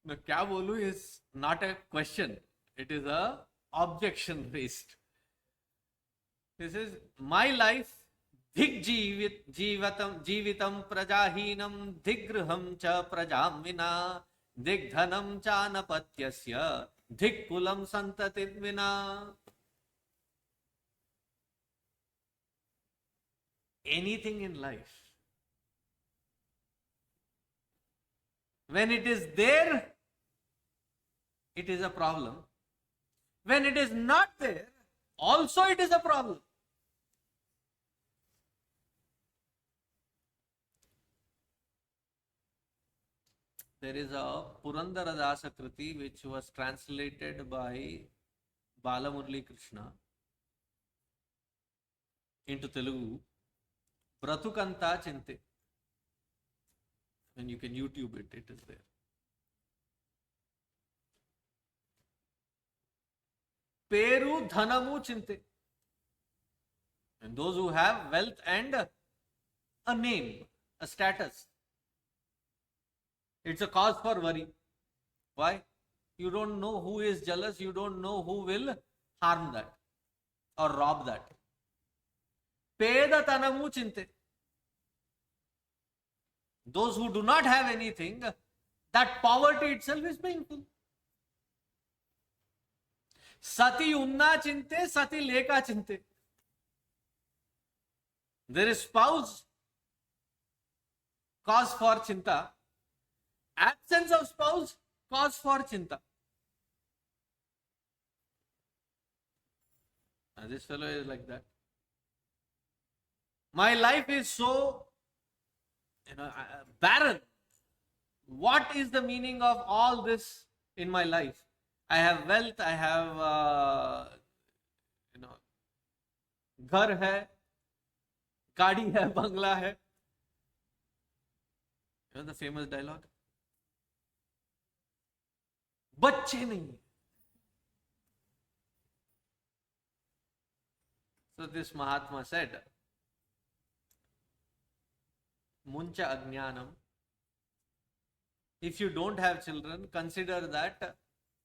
The kya bolu is not a question. It is a objection raised. This is my life. Dhik jivitam prajahinam dhigrham cha prajam vina digdhanam cha napatyasya dhik kulam santatim vina. Anything in life, when it is there, it is a problem. When it is not there, also it is a problem. There is a Purandara Dasa Kriti which was translated by Balamurli Krishna into Telugu. Bratukanta Chinte. And you can YouTube it, it is there. Peru Dhanamu Chinte. And those who have wealth and a name, a status, it's a cause for worry. Why? You don't know who is jealous, you don't know who will harm that or rob that. Pedatanamu Chinte. Those who do not have anything, that poverty itself is painful. Sati unna chinte, sati leka chinte. There is spouse, cause for chinta. Absence of spouse, cause for chinta. This fellow is like that. My life is so barren. What is the meaning of all this in my life? I have wealth, I have घर है, गाड़ी है, बंगला है. You know the famous dialogue? बच्चे नहीं. So this Mahatma said, Muncha Ajnanam. If you don't have children, consider that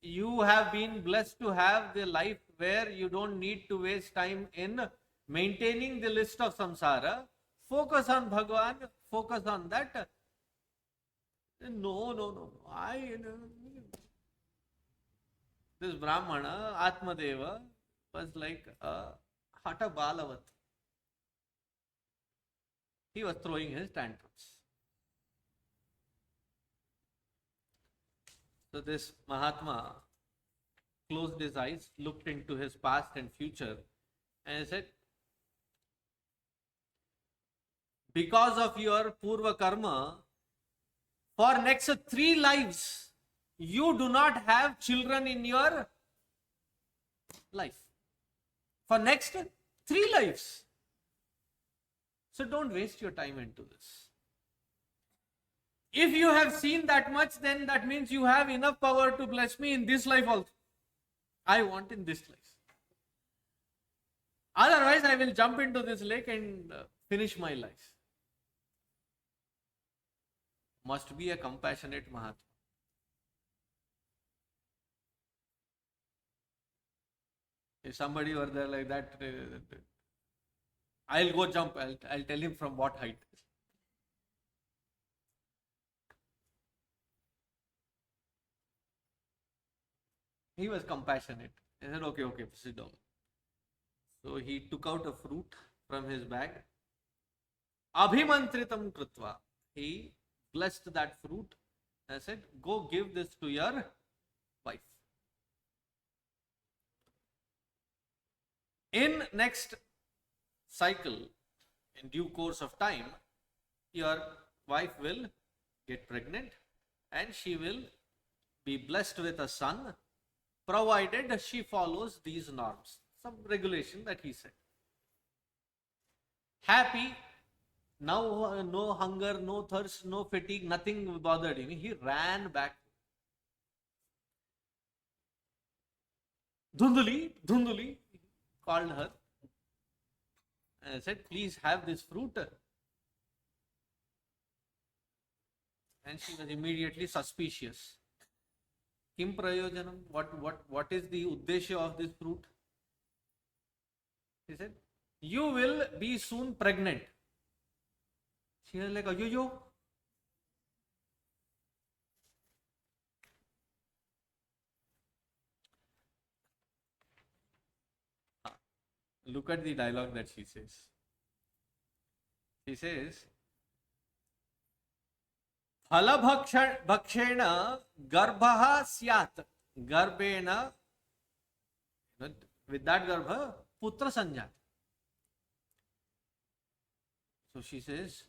you have been blessed to have the life where you don't need to waste time in maintaining the list of samsara. Focus on Bhagavān, focus on that. No. This Brahmana, Atmadeva, was like a Hata Balavat. He was throwing his tantrums. So this Mahatma closed his eyes, looked into his past and future, and he said, because of your Purva Karma, for next 3 lives, you do not have children in your life. For next 3 lives. So don't waste your time into this. If you have seen that much, then that means you have enough power to bless me in this life also. I want in this life. Otherwise, I will jump into this lake and finish my life. Must be a compassionate Mahatma. If somebody were there like that, I'll go jump. I'll tell him from what height. He was compassionate. He said, okay, sit down. So he took out a fruit from his bag. Abhimantritam krutva. He blessed that fruit and said, go give this to your wife. In next cycle, in due course of time, your wife will get pregnant and she will be blessed with a son, provided she follows these norms, some regulation that he said. Happy, now no hunger, no thirst, no fatigue, nothing bothered him. He ran back. Dhunduli, called her and said, please have this fruit. And she was immediately suspicious. Kim prayojanam? What is the uddeshya of this fruit? He said, you will be soon pregnant. She was like, yo. Look at the dialogue that she says. She says, Phala bhakshena garbha syat. Garbena, with that garbha, putra sanjat. So she says,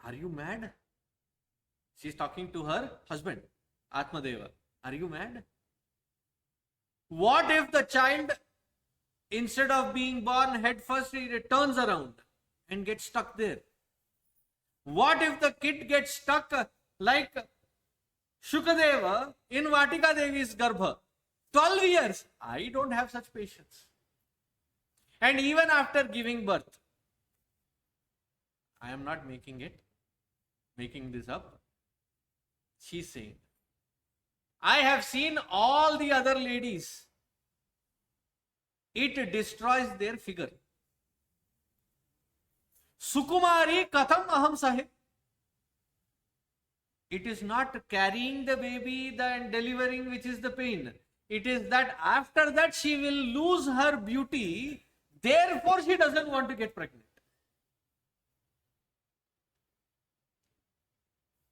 are you mad? She's talking to her husband, Atmadeva. Are you mad? What if the child, instead of being born head first, it turns around and gets stuck there? What if the kid gets stuck like Shukadeva in Vatika Devi's Garbha? 12 years. I don't have such patience. And even after giving birth, I am not making this up. She's saying, I have seen all the other ladies. It destroys their figure. Sukumari katham aham sahib. It is not carrying the baby and delivering which is the pain. It is that after that she will lose her beauty. Therefore she doesn't want to get pregnant.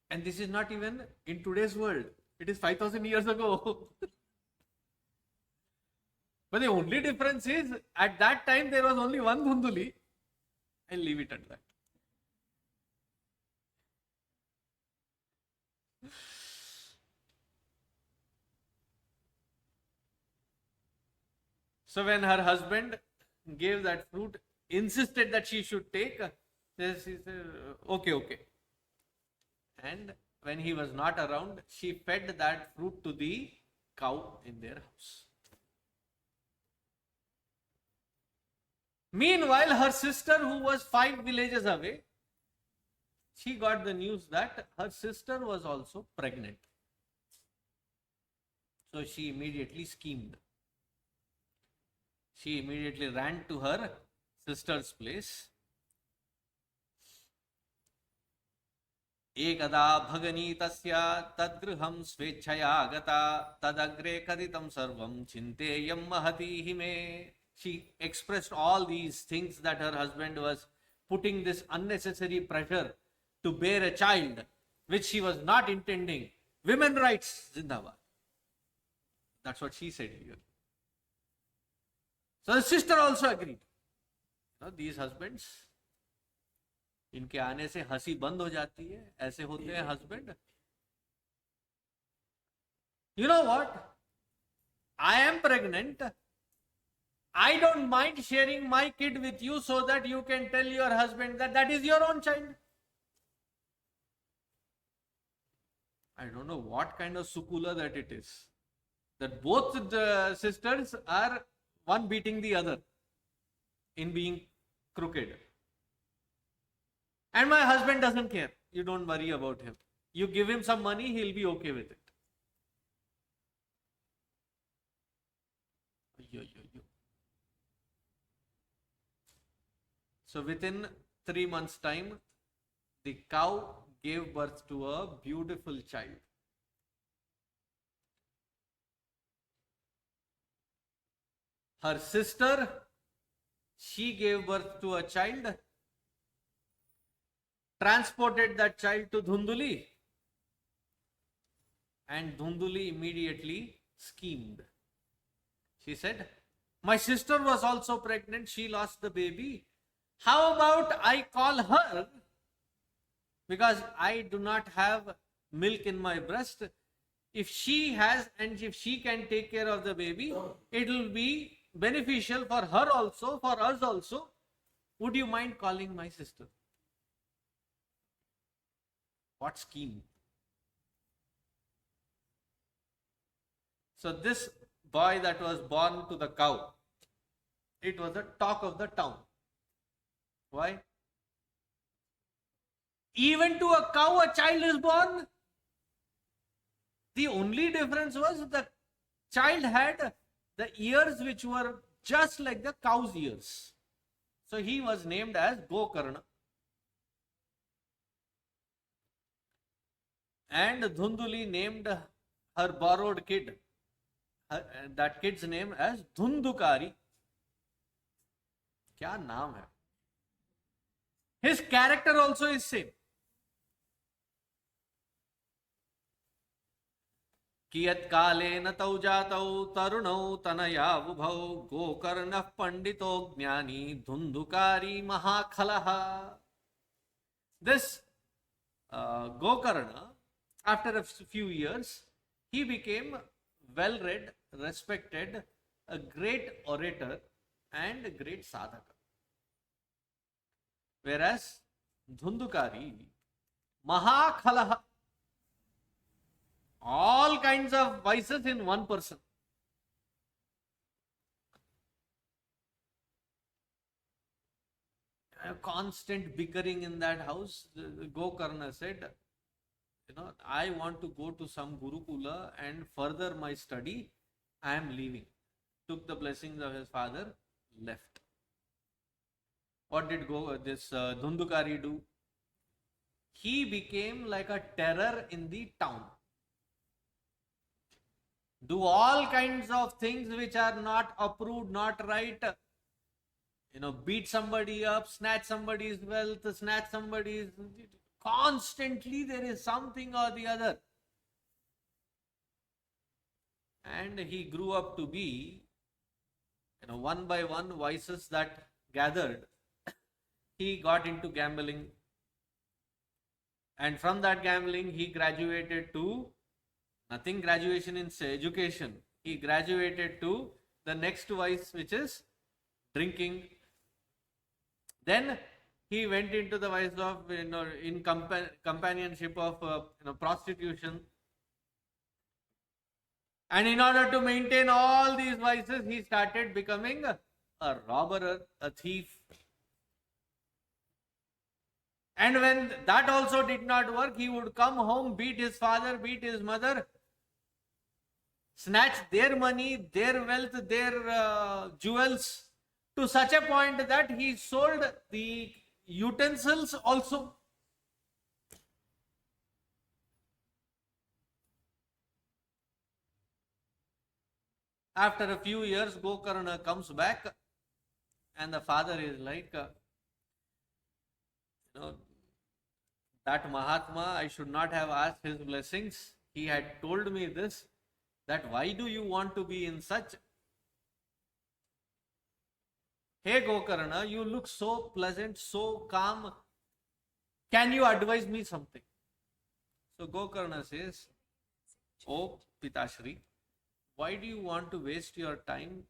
And this is not even in today's world. It is 5,000 years ago. But the only difference is, at that time there was only one Dhunduli. I'll leave it at that. So when her husband gave that fruit, insisted that she should take, she said, okay. And when he was not around, she fed that fruit to the cow in their house. Meanwhile, her sister, who was 5 villages away, she got the news that her sister was also pregnant. So she immediately schemed. She immediately ran to her sister's place. Ekada bhagani tasya tadgriham svechaya agata tadagre kaditam sarvam chinteyam mahati hime. She expressed all these things, that her husband was putting this unnecessary pressure to bear a child, which she was not intending. Women rights, Zindabad. That's what she said here. So the sister also agreed. These husbands, इनके आने से हंसी बंद हो जाती है, ऐसे होते हैं husband. You know what? I am pregnant. I don't mind sharing my kid with you so that you can tell your husband that that is your own child. I don't know what kind of sukula that it is. That both the sisters are one beating the other in being crooked. And my husband doesn't care. You don't worry about him. You give him some money, he'll be okay with it. So within 3 months' time, the cow gave birth to a beautiful child. Her sister, she gave birth to a child, transported that child to Dhunduli, and Dhunduli immediately schemed. She said, my sister was also pregnant, she lost the baby. How about I call her, because I do not have milk in my breast. If she has and if she can take care of the baby, it will be beneficial for her also, for us also. Would you mind calling my sister? What scheme? So this boy that was born to the cow, it was the talk of the town. Why? Even to a cow, a child is born. The only difference was the child had the ears which were just like the cow's ears. So he was named as Gokarna. And Dhunduli named her borrowed kid, that kid's name as Dhundukari. क्या नाम है? His character also is same. कियत् कालेन तौ जातौ तरुणौ तनया उभौ गोकर्णः पंडितो ज्ञानी Dhundhukari महाखलः. This Gokarna, after a few years, he became well read, respected, a great orator and a great sadhaka. Whereas Dhundukari, Mahakalaha, all kinds of vices in one person. A constant bickering in that house. Gokarna said, I want to go to some Gurukula and further my study. I am leaving. Took the blessings of his father, left. What did this Dhundukari do? He became like a terror in the town. Do all kinds of things which are not approved, not right. Beat somebody up, snatch somebody's wealth, snatch somebody's... Constantly there is something or the other. And he grew up to be one by one vices that gathered, he got into gambling. And from that gambling, he graduated to nothing graduation in education. He graduated to the next vice, which is drinking. Then he went into the vice of companionship of prostitution. And in order to maintain all these vices, he started becoming a robber, a thief. And when that also did not work, he would come home, beat his father, beat his mother, snatch their money, their wealth, their jewels, to such a point that he sold the utensils also. After a few years, Gokarna comes back, and the father is like, that Mahatma, I should not have asked his blessings. He had told me this, that why do you want to be in such? Hey Gokarna, you look so pleasant, so calm. Can you advise me something? So Gokarna says, Oh Pitashri, why do you want to waste your time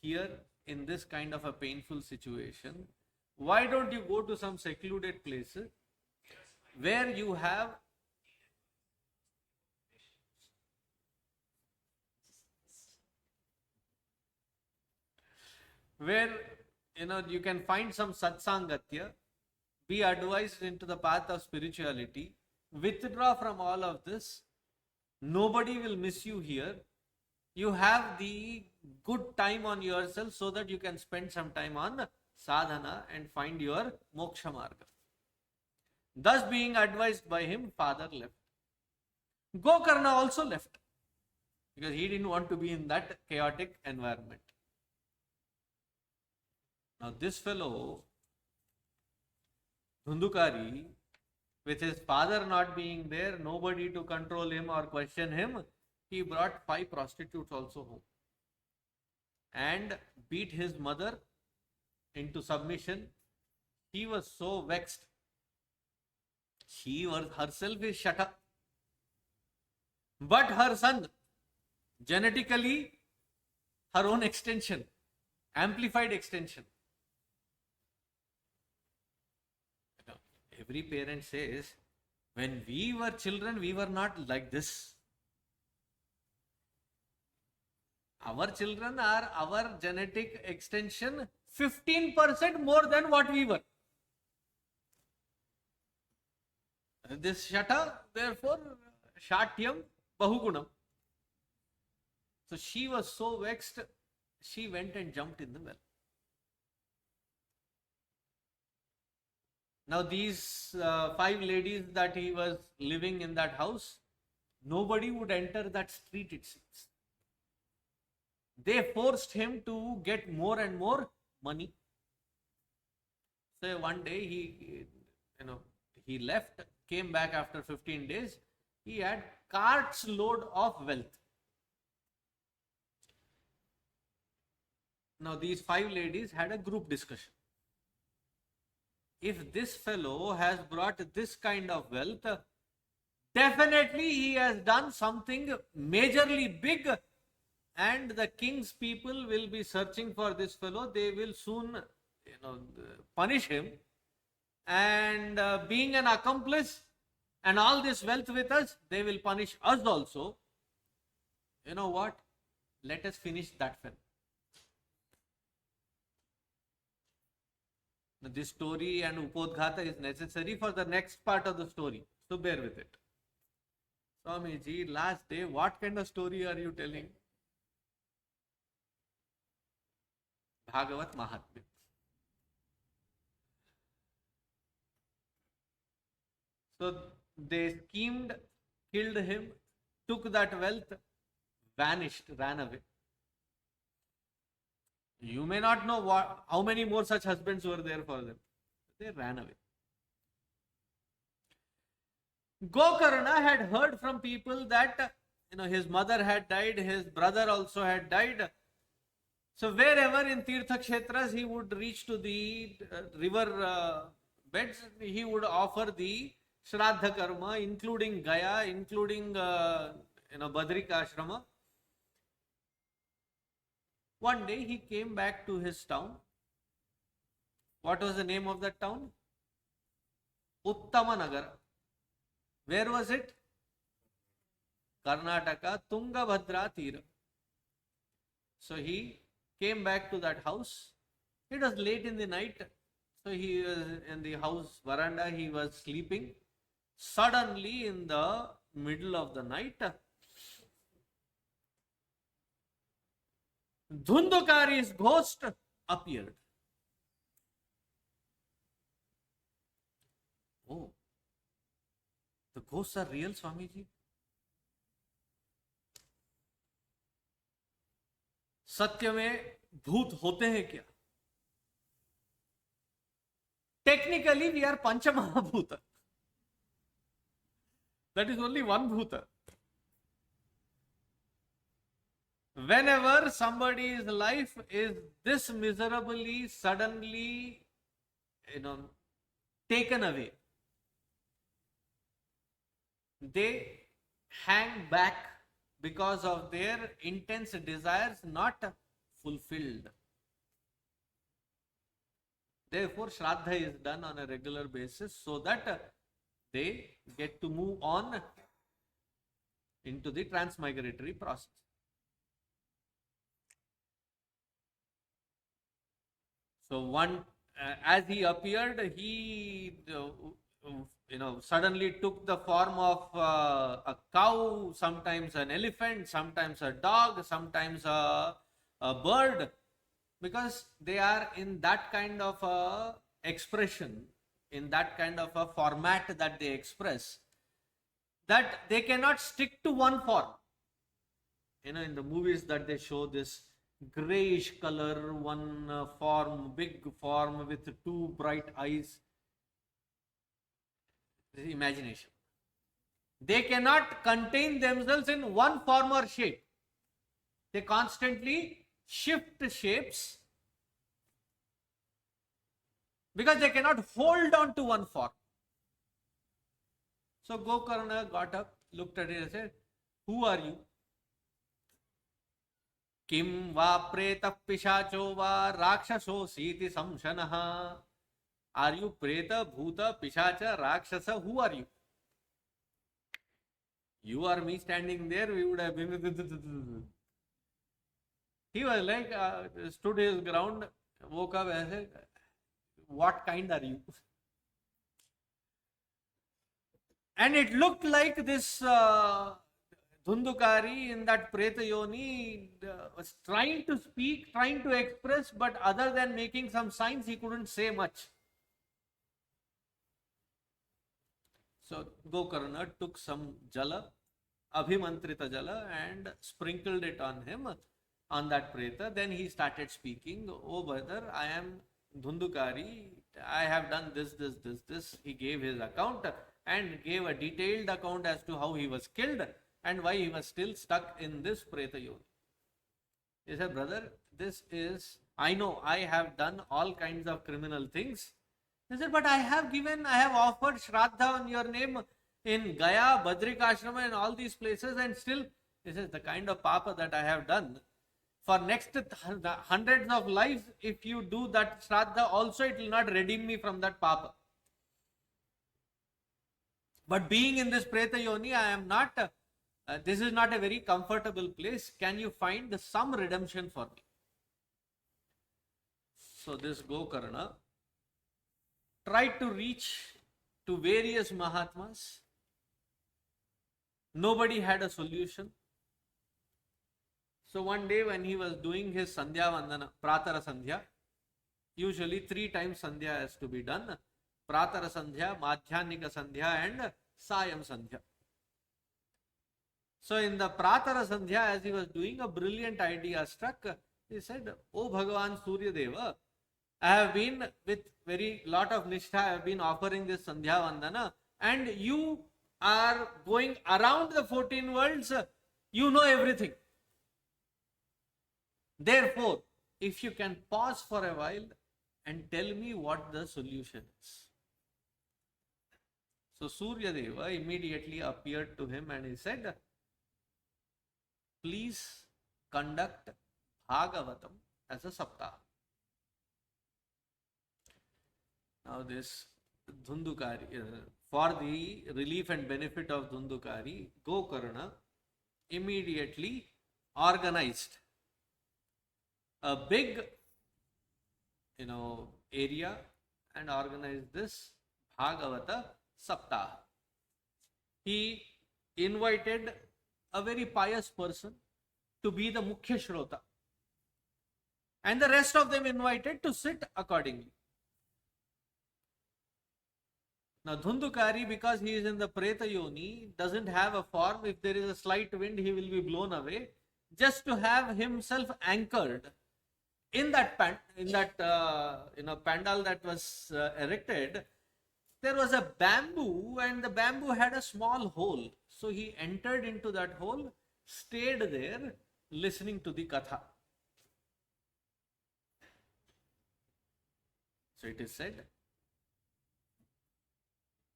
here in this kind of a painful situation? Why don't you go to some secluded places where you have you can find some satsangatya, be advised into the path of spirituality, withdraw from all of this. Nobody will miss you here. You have the good time on yourself so that you can spend some time on sadhana and find your moksha marga. Thus being advised by him, father left. Gokarna also left because he didn't want to be in that chaotic environment. Now this fellow, Dhundukari, with his father not being there, nobody to control him or question him, he brought 5 prostitutes also home and beat his mother into submission. She was so vexed. She herself is shut up. But her son, genetically, her own extension, amplified extension. Every parent says, when we were children, we were not like this. Our children are our genetic extension 15% more than what we were. This shata, therefore, shatyam bahugunam. So she was so vexed, she went and jumped in the well. Now these 5 ladies that he was living in that house, nobody would enter that street, it seems. They forced him to get more and more money. So one day he left, came back after 15 days. He had carts load of wealth. Now these 5 ladies had a group discussion. If this fellow has brought this kind of wealth, definitely he has done something majorly big, and the king's people will be searching for this fellow. They will soon punish him, and being an accomplice and all this wealth with us, they will punish us also. You know what? Let us finish that fellow. This story and Upodghata is necessary for the next part of the story, so bear with it. Swamiji, last day, what kind of story are you telling? Bhagavat Mahatmya. So they schemed, killed him, took that wealth, vanished, ran away. You may not know how many more such husbands were there for them. They ran away. Gokarna had heard from people that his mother had died, his brother also had died. So wherever in Tirtha Kshetras he would reach to the river beds, he would offer the Shraddha Karma, including Gaya, including Badrika Ashrama. One day he came back to his town. What was the name of that town? Uttamanagara. Where was it? Karnataka, Tungabhadra Tira. So he came back to that house. It was late in the night. So he was in the house veranda, he was sleeping. Suddenly in the middle of the night, Dhundukari's ghost appeared. Oh, the ghosts are real, Swamiji? सत्य में भूत होते हैं क्या? Technically we are Panchamahabhuta. That is only one bhuta. Whenever somebody's life is this miserably, suddenly, taken away, they hang back because of their intense desires not fulfilled. Therefore, Shraddha is done on a regular basis so that they get to move on into the transmigratory process. So as he appeared, he suddenly took the form of a cow, sometimes an elephant, sometimes a dog, sometimes a bird, because they are in that kind of a expression, in that kind of a format that they express, that they cannot stick to one form. In the movies that they show this grayish color, one form, big form with two bright eyes. This is imagination. They cannot contain themselves in one form or shape. They constantly shift shapes because they cannot hold on to one form. So Gokarna got up, looked at it and said, "Who are you? Kim va preta pishacho va rakshaso siti samshanaha." Are you preta, bhuta, pishacha, rakshasa? Who are you? You or me standing there, we would have been. He was like, stood his ground, woke up and said, "What kind are you?" And it looked like this Dhundukari in that Preta Yoni was trying to speak, trying to express, but other than making some signs, he couldn't say much. So Gokarna took some jala, abhimantrita jala, and sprinkled it on him, on that Preta. Then he started speaking. "Oh brother, I am Dhundukari. I have done this. He gave his account and gave a detailed account as to how he was killed and why he was still stuck in this Preta Yoni. He said, "Brother, I know I have done all kinds of criminal things." He said, "But I have offered Shraddha on your name in Gaya, Badrikashrama and all these places, and still," he says, "the kind of papa that I have done, for next hundreds of lives, if you do that Shraddha also, it will not redeem me from that papa. But being in this Preta Yoni, I am not, this is not a very comfortable place. Can you find some redemption for me?" So this Gokarna tried to reach to various Mahatmas. Nobody had a solution. So one day when he was doing his Sandhya Vandana, Pratara Sandhya, usually 3 times Sandhya has to be done. Pratara Sandhya, Madhyanika Sandhya and Sayam Sandhya. So in the Pratara Sandhya, as he was doing, a brilliant idea struck. He said, "Oh Bhagavān Surya Deva, I have been with very lot of nishtha, I have been offering this Sandhya Vandana, and you are going around the 14 worlds, you know everything. Therefore, if you can pause for a while and tell me what the solution is. So Surya Deva immediately appeared to him and he said, please conduct Bhagavatam as a saptaha. Now this Dhundukari, for the relief and benefit of Dhundukari, Gokarna immediately organized a big, area and organized this Bhagavata Saptaha. He invited a very pious person to be the Mukhya Shrota, and the rest of them invited to sit accordingly. Now Dhundukari, because he is in the Preta Yoni, doesn't have a form. If there is a slight wind, he will be blown away. Just to have himself anchored in that pandal that was erected, there was a bamboo, and the bamboo had a small hole. So he entered into that hole, stayed there, listening to the katha. So it is said,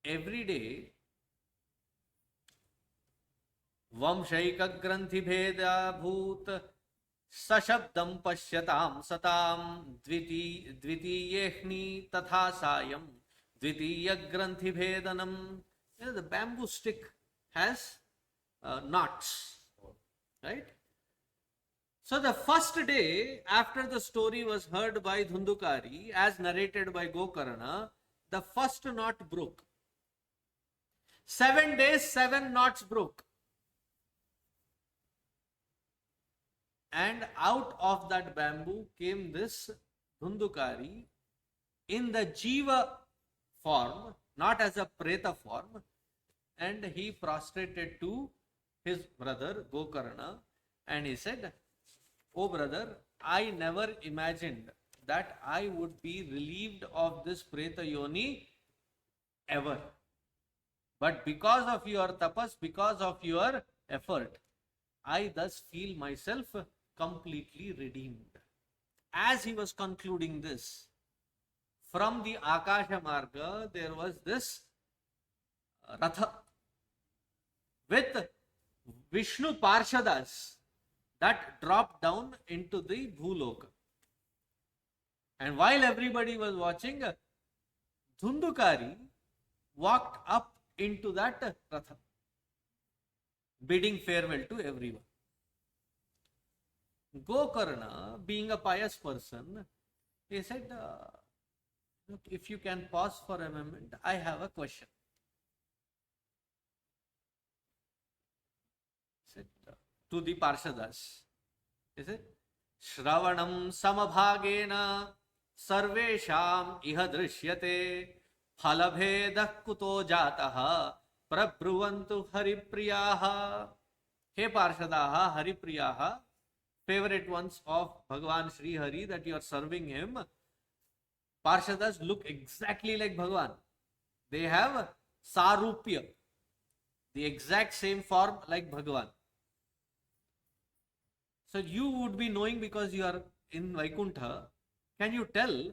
every day, Vamshaika Granthi Bheda Bhoot Sashabdam Pashyatam Satam Dvitiyehni Tatha Sayam Dvitiya Granthi Bhedanam. The bamboo stick has knots, right? So the first day after the story was heard by Dhundukari, as narrated by Gokarna, the first knot broke. 7 days, 7 knots broke. And out of that bamboo came this Dhundukari in the Jiva form, not as a Preta form, and he prostrated to his brother Gokarna and he said, "Oh brother, I never imagined that I would be relieved of this Preta Yoni ever. But because of your tapas, because of your effort, I thus feel myself completely redeemed." As he was concluding this, from the Akasha Marga, there was this Ratha with Vishnu Parshadas that dropped down into the Bhuloka. And while everybody was watching, Dhundukari walked up into that Ratha, bidding farewell to everyone. Gokarna, being a pious person, he said, "Look, if you can pause for a moment, I have a question." He said to the Parshadas, he said, "Shravanam samabhagena sarvesham iha drishyate phalabhedah kuto jataha prabruvantu haripriyaha." Hey Parshadaha, haripriyaha, favorite ones of Bhagavān Sri Hari that you are serving him. Parshadas look exactly like Bhagavān. They have sarupya, the exact same form like Bhagavān. So you would be knowing, because you are in Vaikuntha, can you tell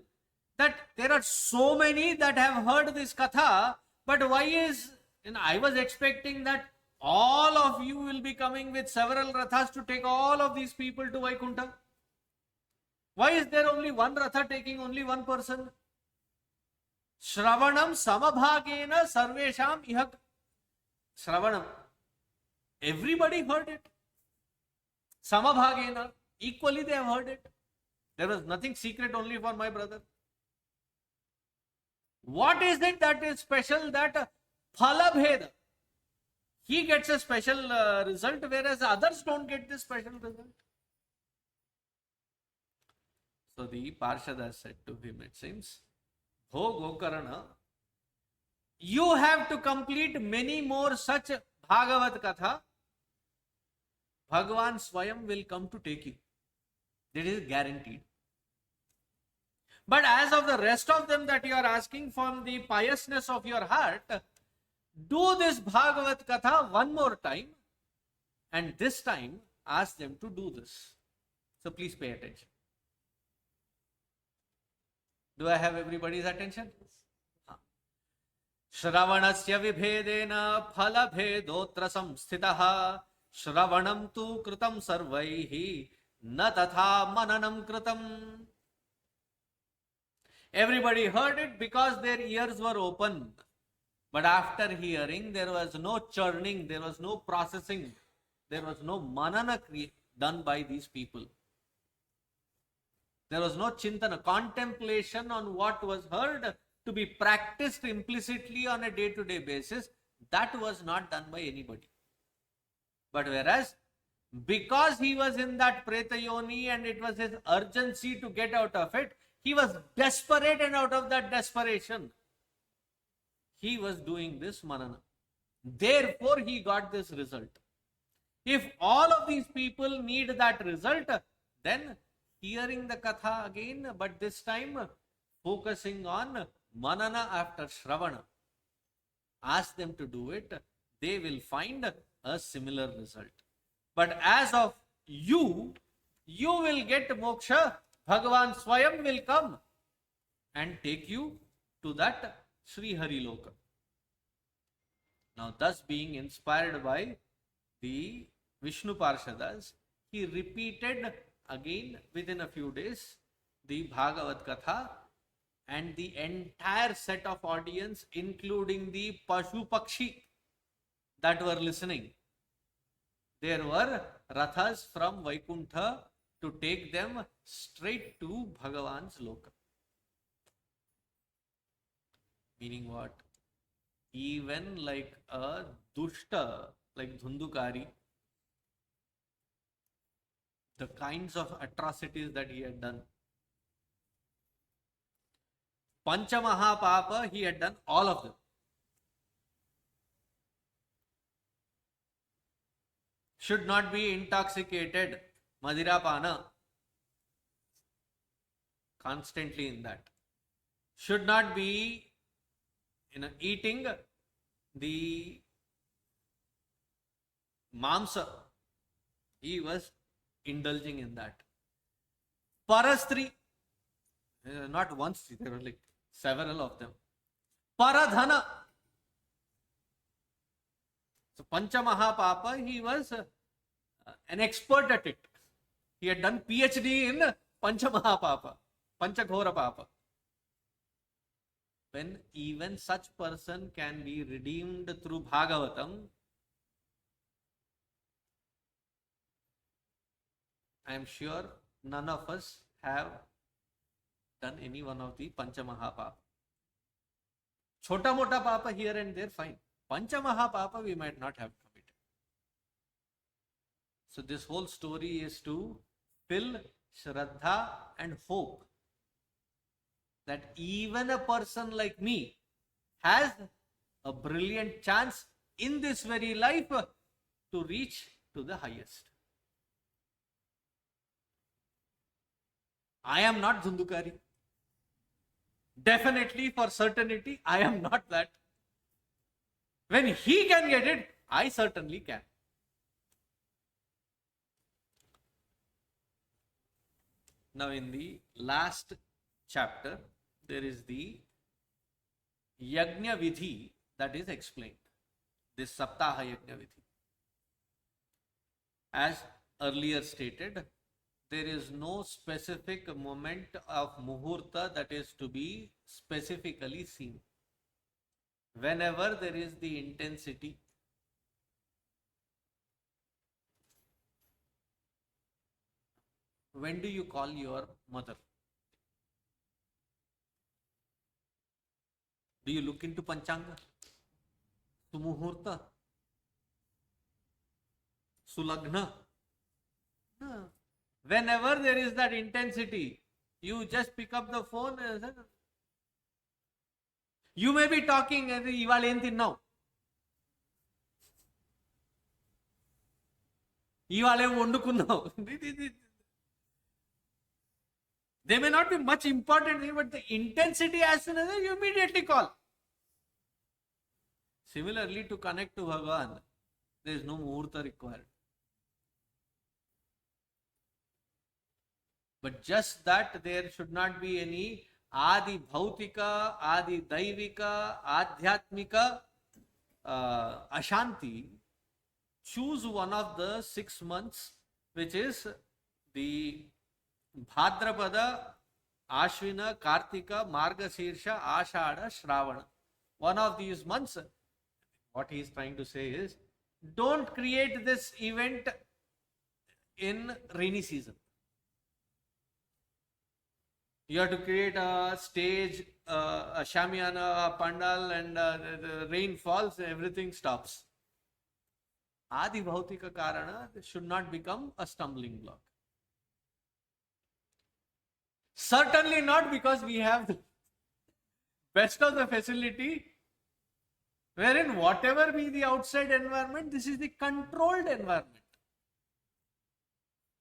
that there are so many that have heard this katha, but why is, I was expecting that all of you will be coming with several rathas to take all of these people to Vaikuntha. Why is there only one ratha taking only one person? Shravanam samabhagena sarvesham iha. Shravanam. Everybody heard it. Samabhagena. Equally they have heard it. There was nothing secret only for my brother. What is it that is special that phalabheda? He gets a special result, whereas others don't get this special result. So the Parshada said to him, it seems, "Ho Gokarna, you have to complete many more such Bhagavat Katha. Bhagavān Swayam will come to take you. That is guaranteed. But as of the rest of them that you are asking from the piousness of your heart, do this Bhagavat Katha one more time, and this time ask them to do this." So please pay attention. Do I have everybody's attention? Shravanasya vibhedena phala bhedotra samsthitaha Shravanam tu kritam sarvaihi na tatha mananam kritam. Everybody heard it because their ears were open. But after hearing, there was no churning, there was no processing, there was no manana done by these people. There was no chintana, contemplation on what was heard to be practiced implicitly on a day-to-day basis. That was not done by anybody. But whereas, because he was in that Preta Yoni and it was his urgency to get out of it, he was desperate, and out of that desperation, he was doing this manana. Therefore, he got this result. If all of these people need that result, then hearing the katha again, but this time focusing on manana after shravana, ask them to do it, they will find a similar result. But as of you will get moksha. Bhagavān Swayam will come and take you to that Sri Hari Loka. Now, thus being inspired by the Vishnu Parshadas, he repeated again within a few days the Bhagavat Katha, and the entire set of audience, including the Pashu Pakshi that were listening. There were rathas from Vaikuntha to take them straight to Bhagavan's Loka. Meaning what? Even like a dushta, like Dhundukari, the kinds of atrocities that he had done. Pancha Mahapapa, he had done all of them. Should not be intoxicated, Madirapana, constantly in that. Should not be eating the mamsa. He was indulging in that. Parastri, not once, there were like several of them. Paradhana. So Pancha Mahapapa, he was an expert at it. He had done PhD in Pancha Mahapapa, Pancha Ghora Papa. When even such person can be redeemed through Bhagavatam, I am sure none of us have done any one of the Pancha Mahapapa. Chota Mota Papa here and there, fine. Pancha Mahapapa we might not have committed. So this whole story is to fill Shraddha and hope that even a person like me has a brilliant chance in this very life to reach to the highest. I am not Dhundukari. Definitely, for certainty, I am not that. When he can get it, I certainly can. Now, in the last chapter, there is the Yajna Vidhi that is explained. This Saptaha Yajna Vidhi. As earlier stated, there is no specific moment of Muhurta that is to be specifically seen. Whenever there is the intensity, when do you call your mother? Do you look into Panchanga? Sumuhurta? Sulagna? No. Whenever there is that intensity, you just pick up the phone and say, you may be talking now. They may not be much important, but the intensity, as soon as you immediately call. Similarly, to connect to Bhagavan, there is no muhurta required. But just that there should not be any Adi Bhautika, Adi Daivika, Adhyatmika, Ashanti, choose one of the 6 months, which is the Bhadrapada, Ashvina, Kartika, Margasirsha, Ashada, Shravana. One of these months, what he is trying to say is, don't create this event in rainy season. You have to create a stage, a shamiana, a pandal, and the rain falls, everything stops. Adi Bhautika Karana should not become a stumbling block. Certainly not because we have the best of the facility, wherein whatever be the outside environment, this is the controlled environment.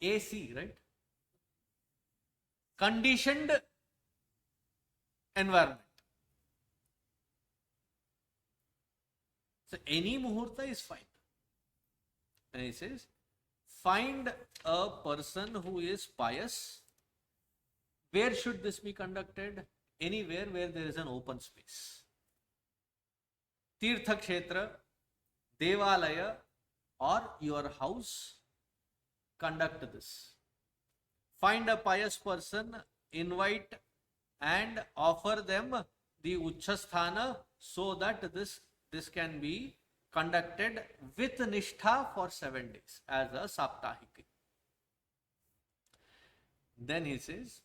AC, right? Conditioned environment. So any muhurta is fine. And he says, find a person who is pious. Where should this be conducted? Anywhere where there is an open space. Tirtha Kshetra, Devalaya, or your house, conduct this. Find a pious person, invite and offer them the Uchchasthana so that this can be conducted with Nishtha for 7 days as a Saptahiki. Then he says,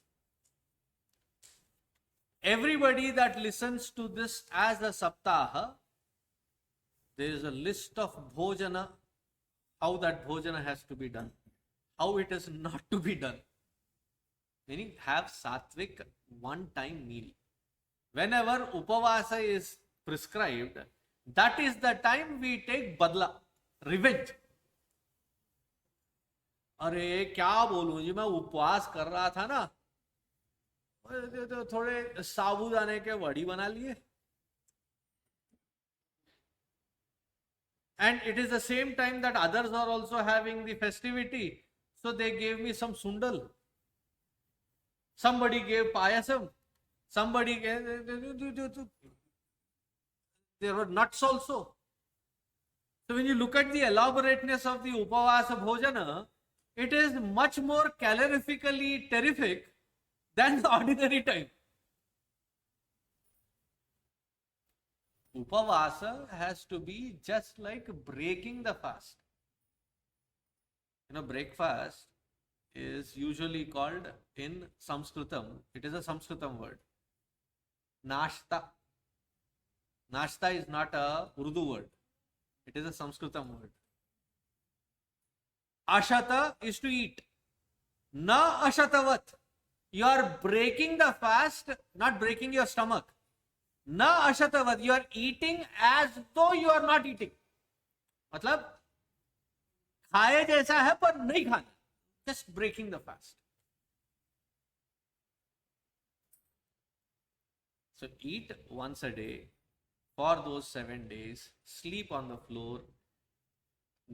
everybody that listens to this as a Saptaha, there is a list of Bhojana, how that Bhojana has to be done, how it is not to be done. Meaning, have sattvic one-time meal. Whenever Upavasa is prescribed, that is the time we take badla, revenge. अरे क्या बोलूं जी, मैं उपवास कर रहा था ना, तो थोड़े साबूदाने के वड़ी बना लिए. And it is the same time that others are also having the festivity, so they gave me some sundal. Somebody gave payasam. Somebody gave, there were nuts also. So when you look at the elaborateness of the Upavasa Bhojana, it is much more calorifically terrific than the ordinary time. Upavasa has to be just like breaking the fast. Breakfast is usually called in Sanskritam, it is a Sanskritam word, Nashta. Nashta is not a Urdu word, it is a Sanskritam word. Ashata is to eat. Na ashatavat. You are breaking the fast, not breaking your stomach. Na ashatavat. You are eating as though you are not eating. मतलब खाए जैसा है पर नहीं खाना. Just breaking the fast. So eat once a day for those 7 days. Sleep on the floor.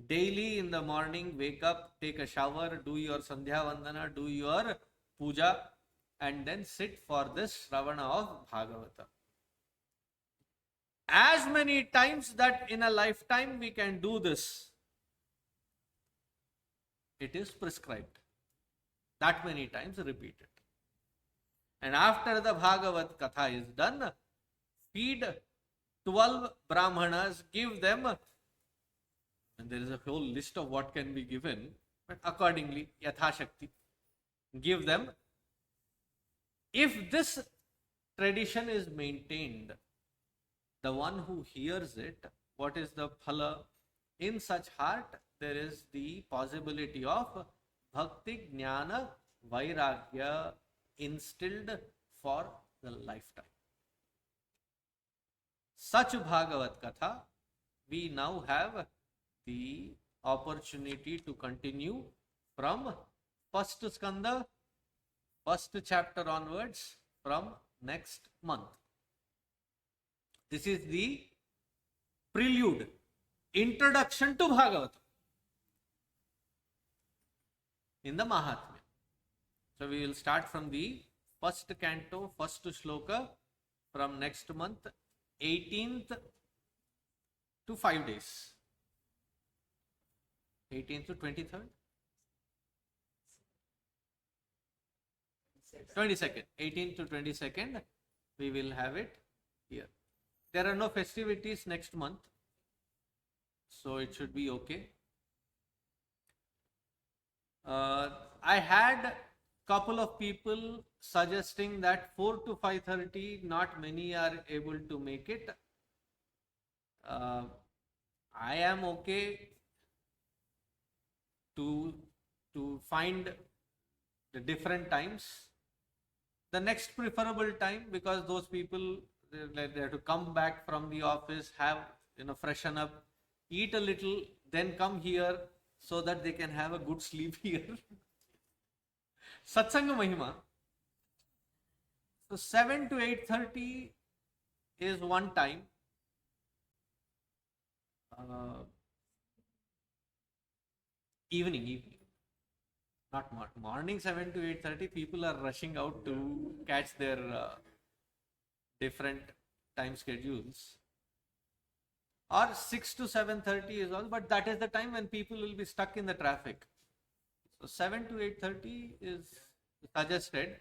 Daily in the morning, wake up, take a shower, do your Sandhya Vandana, do your puja, and then sit for this Shravana of Bhagavatam. As many times that in a lifetime we can do this, it is prescribed. That many times repeat it. And after the Bhagavat Katha is done, feed 12 Brahmanas, give them, and there is a whole list of what can be given, but accordingly, Yatha Shakti, give them. If this tradition is maintained, the one who hears it, what is the phala? In such heart, there is the possibility of bhakti, jnana, vairagya instilled for the lifetime. Such Bhagavat Katha, we now have the opportunity to continue from first skanda, first chapter onwards from next month. This is the prelude, introduction to Bhagavatam in the Mahatmya. So we will start from the first canto, first shloka from next month, 18th to 5 days. 18th to 23rd? 22nd. 18th to 22nd, we will have it here. There are no festivities next month, so it should be okay. I had couple of people suggesting that 4 to 5:30, not many are able to make it. I am okay to find the different times. The next preferable time, because those people they have to come back from the office, have freshen up, eat a little, then come here so that they can have a good sleep here. Satsanga Mahima. So 7 to 8:30 is one time. Evening. Not morning 7 to 8:30. People are rushing out to catch their different time schedules. Or 6 to 7:30 is all, but that is the time when people will be stuck in the traffic. So 7 to 8:30 is suggested.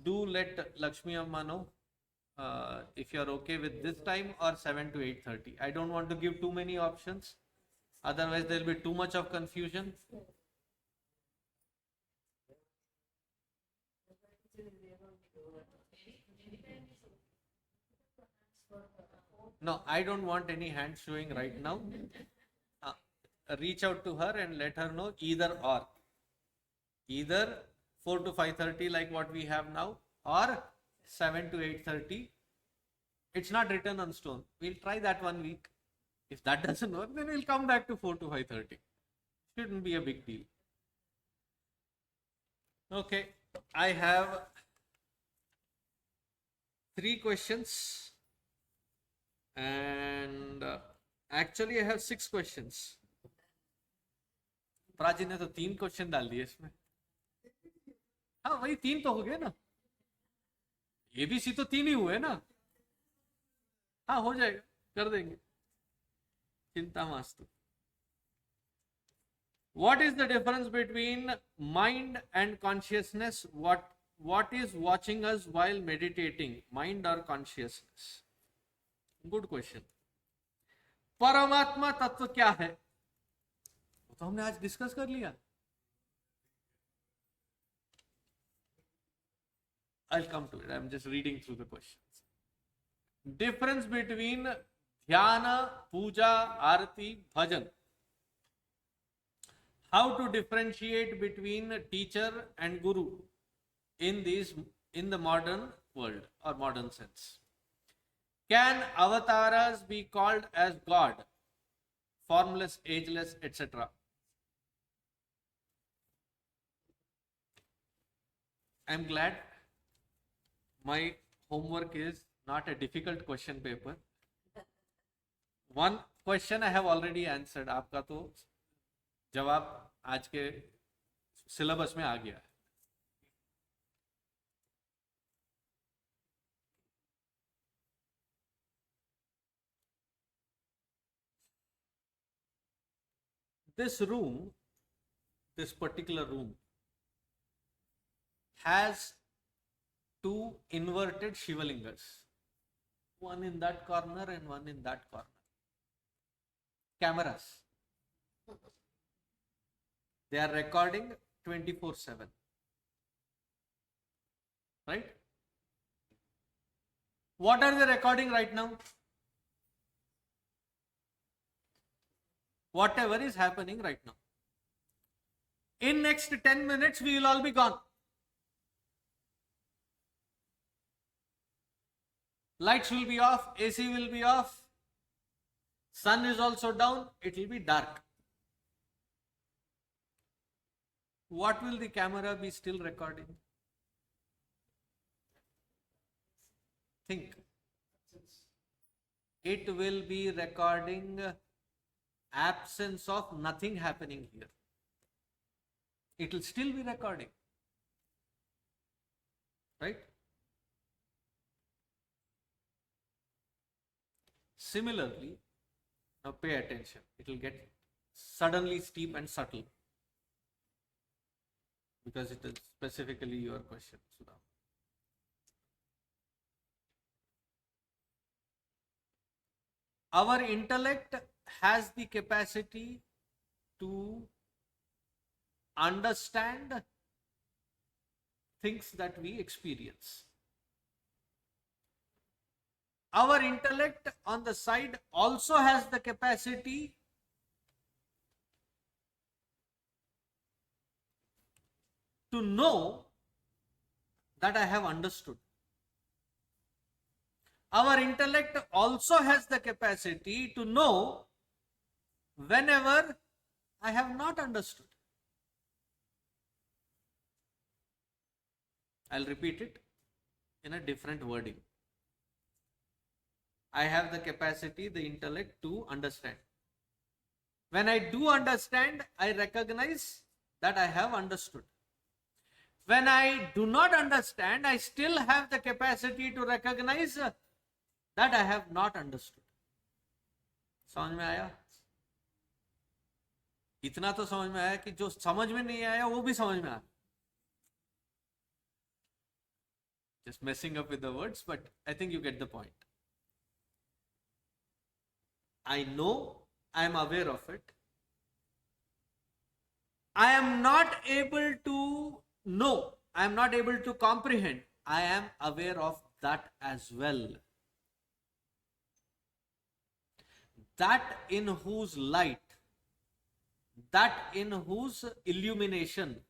Do let Lakshmi Amma know if you are okay with this time or 7 to 8:30. I don't want to give too many options. Otherwise, there will be too much of confusion. No, I don't want any hand showing right now. Reach out to her and let her know either or. Either 4 to 5:30 like what we have now, or 7 to 8:30. It's not written on stone. We'll try that 1 week. If that doesn't work, then we'll come back to 4 to 5:30. Shouldn't be a big deal. Okay, I have 3 questions. And actually I have 6 questions. Prachi ने तो 3 question डाल दिए इसमें. हाँ वही 3 तो हो गए ना. ABC तो 3 ही हुए ना. हाँ हो जाएगा, कर देंगे, चिंता मास्तु. What is the difference between mind and consciousness? What is watching us while meditating, mind or consciousness? Good question. परमात्मा तत्व क्या है? वो तो हमने आज डिस्कस कर लिया. I'll come to it. I'm just reading through the questions. Difference between dhyana, puja, arati, bhajan. How to differentiate between teacher and guru in the modern world or modern sense? Can avatars be called as God? Formless, ageless, etc. I'm glad my homework is not a difficult question paper. One question I have already answered. आपका तो जवाब आज के syllabus में आ गया है. This room, this particular room, has 2 inverted Shivalingas. One in that corner and one in that corner. Cameras. They are recording 24/7. Right? What are they recording right now? Whatever is happening right now. In next 10 minutes, we will all be gone. Lights will be off, AC will be off, sun is also down, it will be dark. What will the camera be still recording? Think. It will be recording absence of nothing happening here. It will still be recording. Right? Similarly, now pay attention. It will get suddenly steep and subtle because it is specifically your question, Sudha. Our intellect has the capacity to understand things that we experience. Our intellect on the side also has the capacity to know that I have understood. Our intellect also has the capacity to know whenever I have not understood. I'll repeat it in a different wording. I have the capacity, the intellect to understand. When I do understand, I recognize that I have understood. When I do not understand, I still have the capacity to recognize that I have not understood. समझ में आया? इतना तो समझ में आया कि जो समझ में नहीं आया वो भी समझ में आया. Just messing up with the words, but I think you get the point. I know, I am aware of it. I am not able to know, I am not able to comprehend. I am aware of that as well. That in whose light, that in whose illumination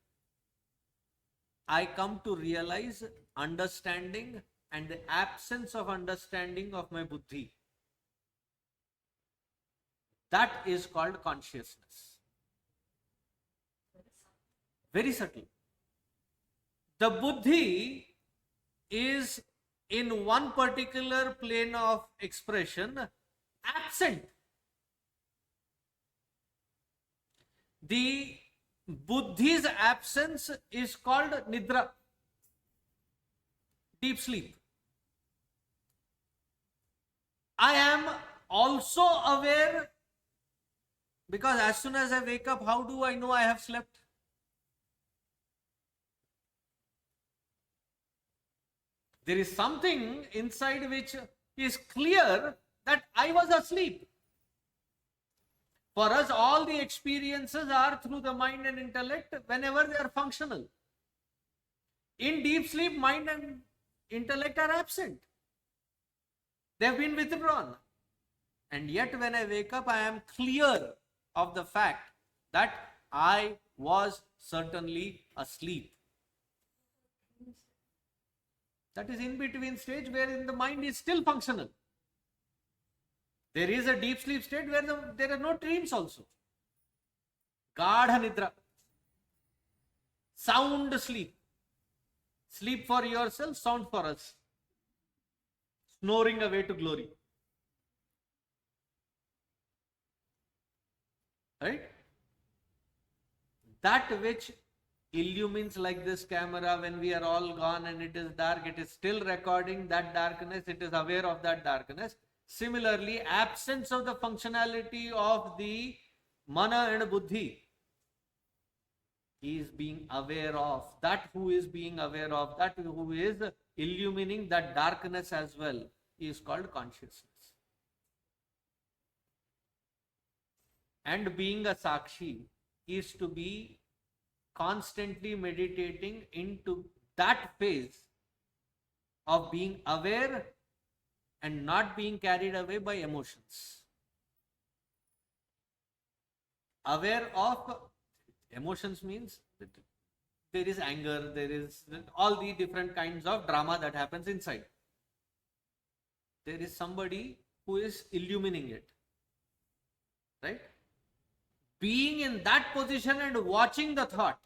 I come to realize understanding and the absence of understanding of my buddhi. That is called consciousness. Very subtle. The buddhi is in one particular plane of expression absent. The buddhi's absence is called nidra, deep sleep. I am also aware because as soon as I wake up, how do I know I have slept? There is something inside which is clear that I was asleep. For us, all the experiences are through the mind and intellect whenever they are functional. In deep sleep, mind and intellect are absent. They have been withdrawn. And yet when I wake up, I am clear of the fact that I was certainly asleep. That is in between stage wherein the mind is still functional. There is a deep sleep state where there are no dreams also. Gadha nidra. Sound sleep. Sleep for yourself, sound for us. Snoring away to glory. Right? That which illumines like this camera when we are all gone and it is dark, it is still recording that darkness, it is aware of that darkness. Similarly, absence of the functionality of the mana and buddhi is being aware of. That who is being aware of, that who is illumining that darkness as well is called consciousness. And being a sakshi is to be constantly meditating into that phase of being aware and not being carried away by emotions. Aware of emotions means that there is anger, there is all the different kinds of drama that happens inside. There is somebody who is illumining it. Right? Being in that position and watching the thought,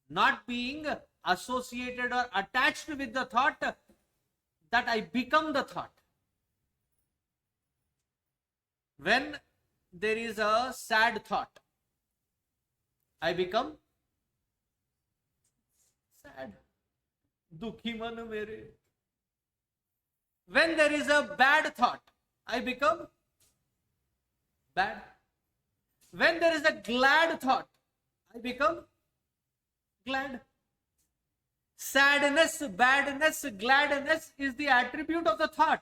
not being associated or attached with the thought, that I become the thought. When there is a sad thought, I become sad. dukhi man mere. When there is a bad thought, I become bad. When there is a glad thought, I become glad. Sadness, badness, gladness is the attribute of the thought.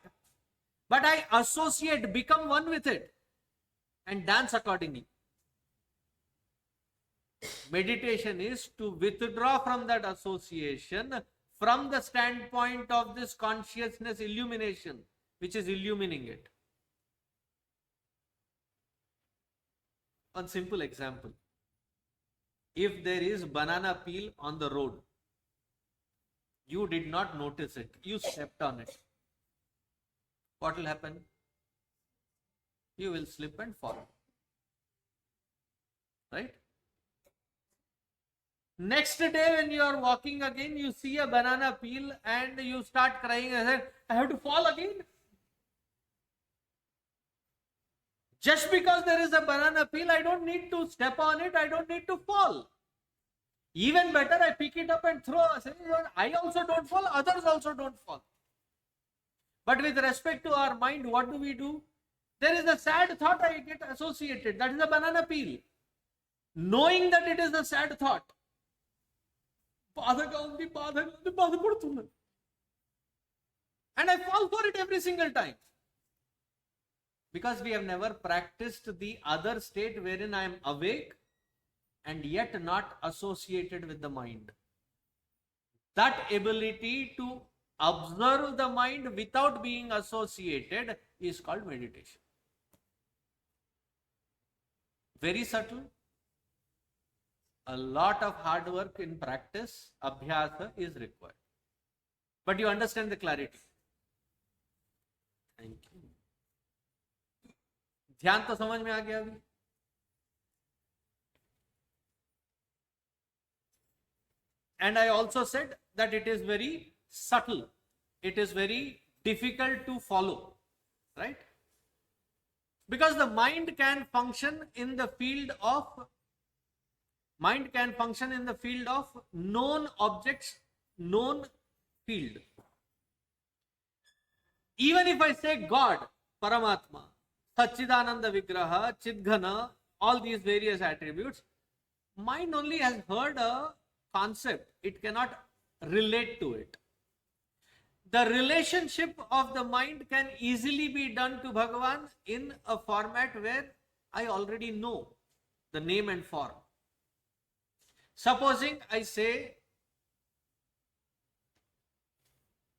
But I associate, become one with it, and dance accordingly. Meditation is to withdraw from that association from the standpoint of this consciousness illumination, which is illumining it. One simple example. If there is banana peel on the road, you did not notice it, you stepped on it, what will happen? You will slip and fall. Right? Next day when you are walking again, you see a banana peel and you start crying and say, I have to fall again. Just because there is a banana peel, I don't need to step on it, I don't need to fall. Even better, I pick it up and throw. I also don't fall, others also don't fall. But with respect to our mind, what do? There is a sad thought I get associated. That is a banana peel. Knowing that it is a sad thought. And I fall for it every single time. Because we have never practiced the other state wherein I am awake and yet not associated with the mind. That ability to observe the mind without being associated is called meditation. Very subtle. A lot of hard work in practice, abhyasa, is required. But you understand the clarity. Thank you. ध्यान तो समझ में आ गया अभी? And I also said that it is very subtle. It is very difficult to follow. Right? Because the mind can function in the field of known objects, known field. Even if I say God, Paramatma, Satchidananda Vigraha, Chidghana, all these various attributes, mind only has heard a concept. It cannot relate to it. The relationship of the mind can easily be done to Bhagavan in a format where I already know the name and form. Supposing I say,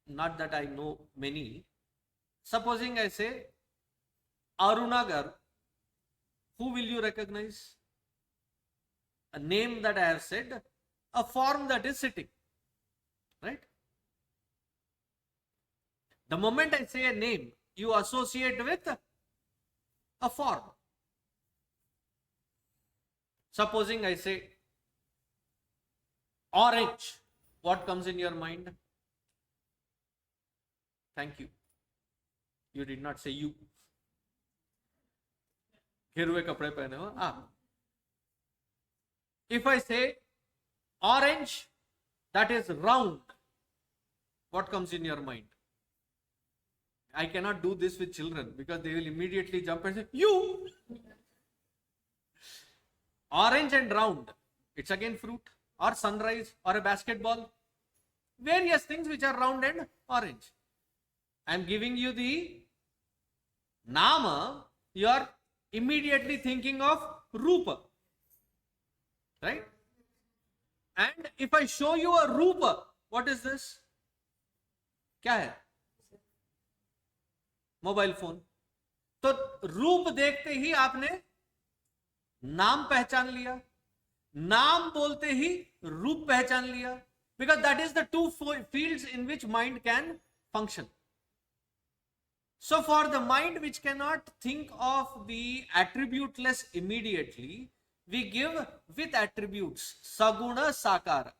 not that I know many, supposing I say, Arunagar, who will you recognize? A name that I have said, a form that is sitting. Right? The moment I say a name, you associate with a form. Supposing I say orange, what comes in your mind? Thank you. You did not say you. Ghirwe kapde pehne ho aap. If I say orange, that is round, what comes in your mind? I cannot do this with children because they will immediately jump and say, you! Orange and round, it's again fruit or sunrise or a basketball. Various things which are round and orange. I am giving you the nama, you are immediately thinking of rupa. Right? And if I show you a rupa, what is this? क्या है? Mobile phone. तो रूप देखते ही आपने नाम पहचान लिया, नाम बोलते ही रूप पहचान लिया, because that is the two fields in which mind can function. So for the mind which cannot think of the attributeless immediately, we give with attributes, saguna sakara.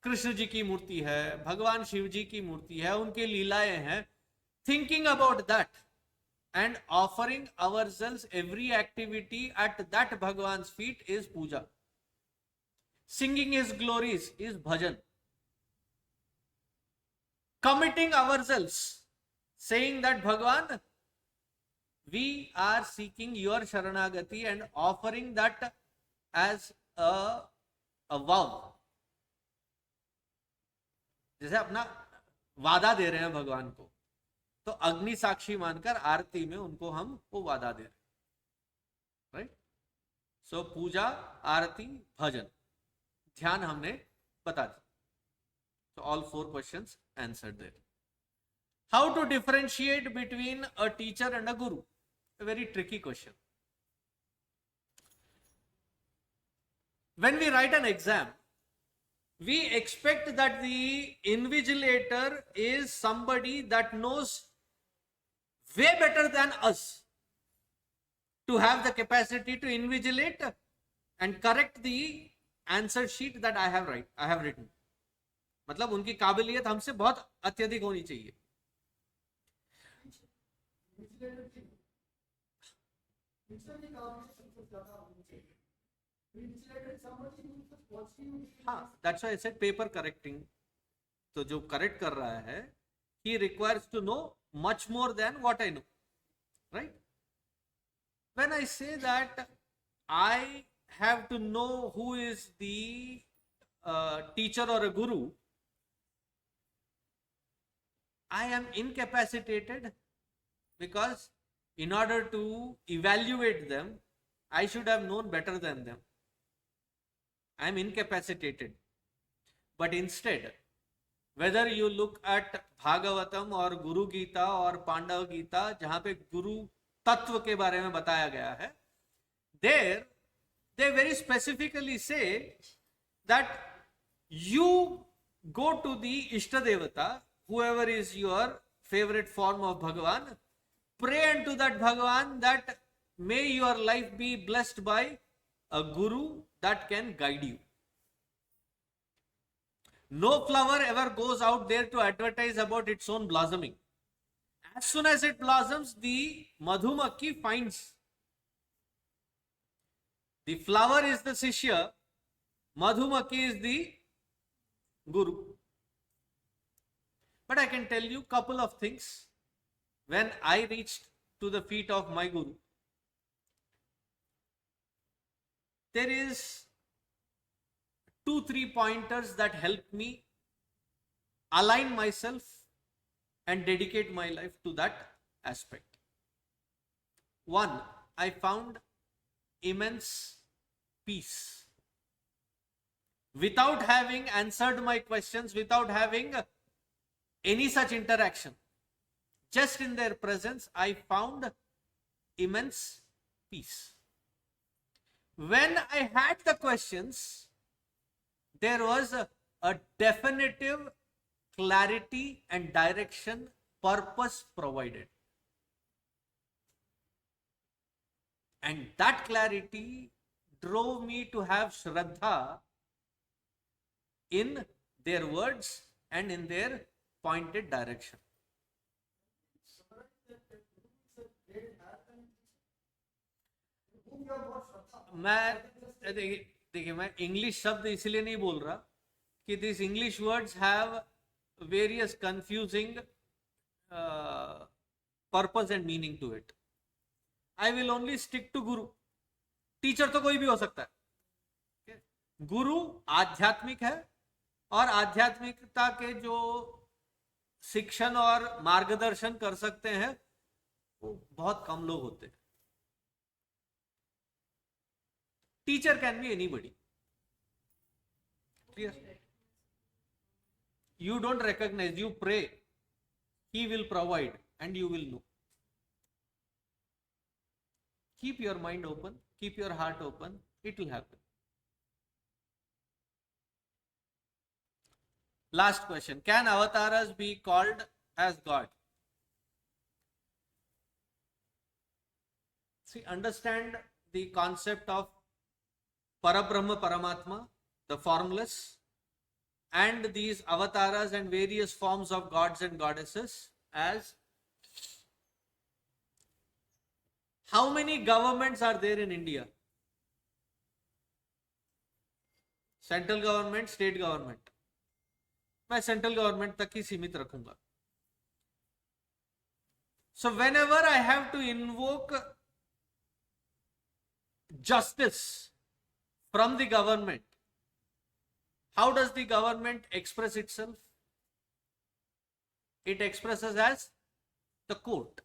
Krishna ji की मूर्ति है, भगवान शिव जी की मूर्ति है, उनके लीलाएं हैं. Thinking about that and offering ourselves every activity at that Bhagavan's feet is puja. Singing his glories is bhajan. committing ourselves, saying that Bhagavan, we are seeking your Sharanagati and offering that as a vow. जैसे अपना वादा दे रहे हैं भगवान को, तो अग्नि साक्षी मानकर आरती में उनको हम वो वादा दे रहे हैं. राइट? सो पूजा, आरती, भजन, ध्यान हमने बता दिया. So all 4 questions answered there. How to differentiate between a teacher and a guru? A very tricky question. When we write an exam, we expect that the invigilator is somebody that knows way better than us to have the capacity to invigilate and correct the answer sheet that I have written. मतलब उनकी काबिलियत हमसे बहुत अत्यधिक होनी चाहिए. हाँ, that's why I said paper correcting. तो जो करेक्ट कर रहा है, he requires to know much more than what I know. Right? When I say that I have to know who is the teacher or a guru, I am incapacitated because in order to evaluate them, I should have known better than them. I am incapacitated. But instead, whether you look at Bhagavatam or Guru Gita or Pandav Gita, जहाँ पे गुरु तत्व के बारे में बताया गया है, there they very specifically say that you go to the Ishta Devata, whoever is your favorite form of Bhagavan, pray unto that Bhagavan that may your life be blessed by a guru that can guide you. No flower ever goes out there to advertise about its own blossoming. As soon as it blossoms, the Madhumakhi finds. The flower is the Sishya, Madhumakhi is the Guru. But I can tell you couple of things. When I reached to the feet of my Guru, there is 2-3 pointers that helped me align myself and dedicate my life to that aspect. One, I found immense peace. Without having answered my questions, without having any such interaction, just in their presence, I found immense peace. When I had the questions, there was a definitive clarity and direction, purpose provided. And that clarity drove me to have Shraddha in their words and in their pointed direction. देखिए मैं English शब्द इसलिए नहीं बोल रहा कि this English words have various confusing purpose and meaning to it. I will only stick to guru. Teacher तो कोई भी हो सकता है. गुरु आध्यात्मिक है और आध्यात्मिकता के जो शिक्षण और मार्गदर्शन कर सकते हैं वो बहुत कम लोग होते हैं. Teacher can be anybody. Clear? You don't recognize, you pray, he will provide and you will know. Keep your mind open, keep your heart open, it will happen. Last question. Can avatars be called as God? See, understand the concept of Parabrahma Paramatma, the formless, and these avatars and various forms of gods and goddesses as how many governments are there in India? Central government, state government. मैं central government तक ही सीमित रखूंगा. So whenever I have to invoke justice from the government, how does the government express itself? It expresses as the court.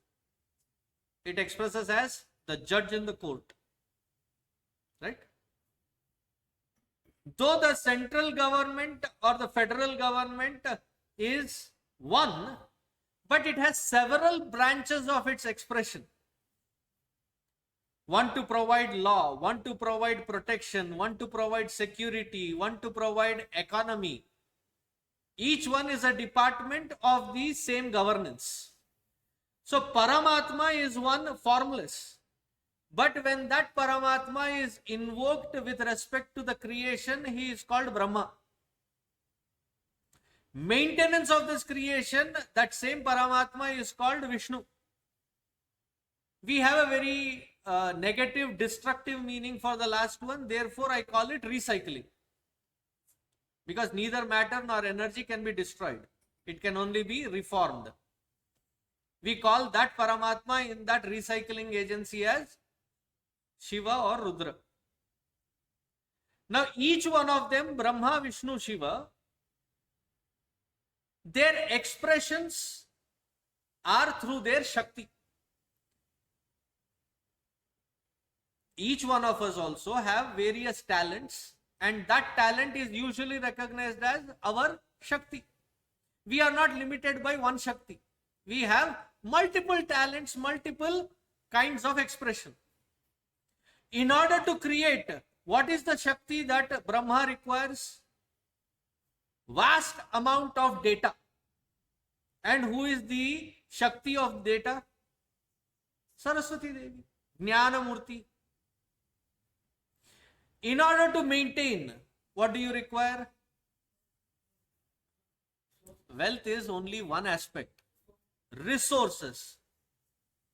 It expresses as the judge in the court. Right? Though the central government or the federal government is one, but it has several branches of its expression. One to provide law, one to provide protection, one to provide security, one to provide economy. Each one is a department of the same governance. So Paramatma is one formless. But when that Paramatma is invoked with respect to the creation, he is called Brahma. Maintenance of this creation, that same Paramatma is called Vishnu. We have a very negative, destructive meaning for the last one. Therefore, I call it recycling. Because neither matter nor energy can be destroyed. It can only be reformed. We call that Paramatma in that recycling agency as Shiva or Rudra. Now, each one of them, Brahma, Vishnu, Shiva, their expressions are through their Shakti. Each one of us also have various talents, and that talent is usually recognized as our Shakti. We are not limited by one Shakti. We have multiple talents, multiple kinds of expression. In order to create, what is the Shakti that Brahma requires? Vast amount of data. And who is the Shakti of data? Saraswati Devi, Jnana Murti. In order to maintain, what do you require? Wealth is only one aspect. Resources.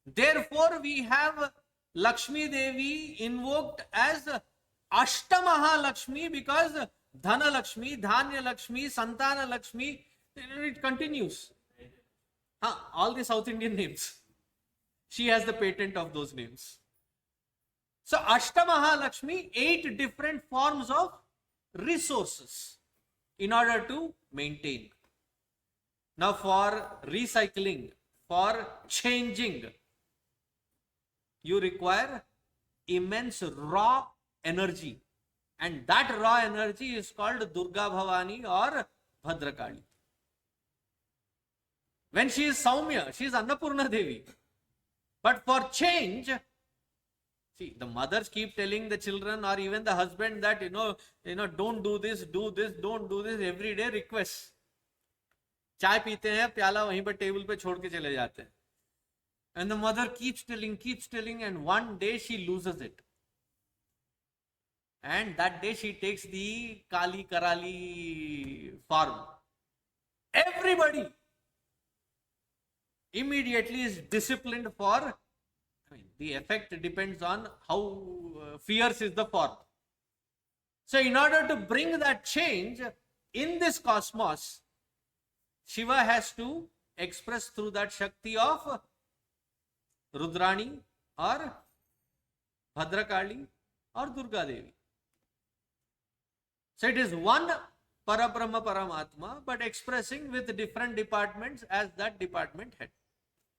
Therefore, we have Lakshmi Devi invoked as Ashtamaha Lakshmi because Dhana Lakshmi, Dhanya Lakshmi, Santana Lakshmi, it continues. All the South Indian names. She has the patent of those names. So Ashtamaha Lakshmi, 8 different forms of resources in order to maintain. Now for recycling, for changing, you require immense raw energy. And that raw energy is called Durga Bhavani or Bhadrakali. When she is Saumya, she is Annapurna Devi. But for change, see, the mothers keep telling the children or even the husband that, don't do this, don't do this, every day requests. चाय पीते हैं, प्याला वहीं पर table पे छोड़ के चले जाते हैं. And the mother keeps telling, and one day she loses it. And that day she takes the Kali Karali form. Everybody immediately is disciplined for, the effect depends on how fierce is the form. So in order to bring that change in this cosmos, Shiva has to express through that Shakti of Rudrani or Bhadrakali or Durga Devi. So it is one Parabrahma Paramatma, but expressing with different departments as that department head,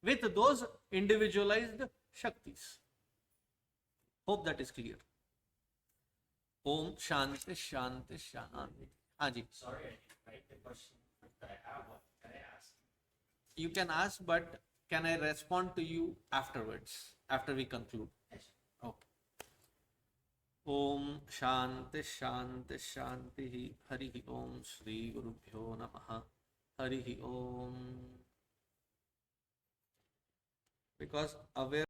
with those individualized Shaktis. Hope that is clear. Om Shanti Shanti Shanti. Haji. Sorry, I didn't write the question that I have. What can I ask? You can ask, but can I respond to you afterwards, after we conclude? Yes. Okay. Om Shanti Shanti Shanti. Hari Om Shri Gurubhyo Namaha. Hari Om. Because aware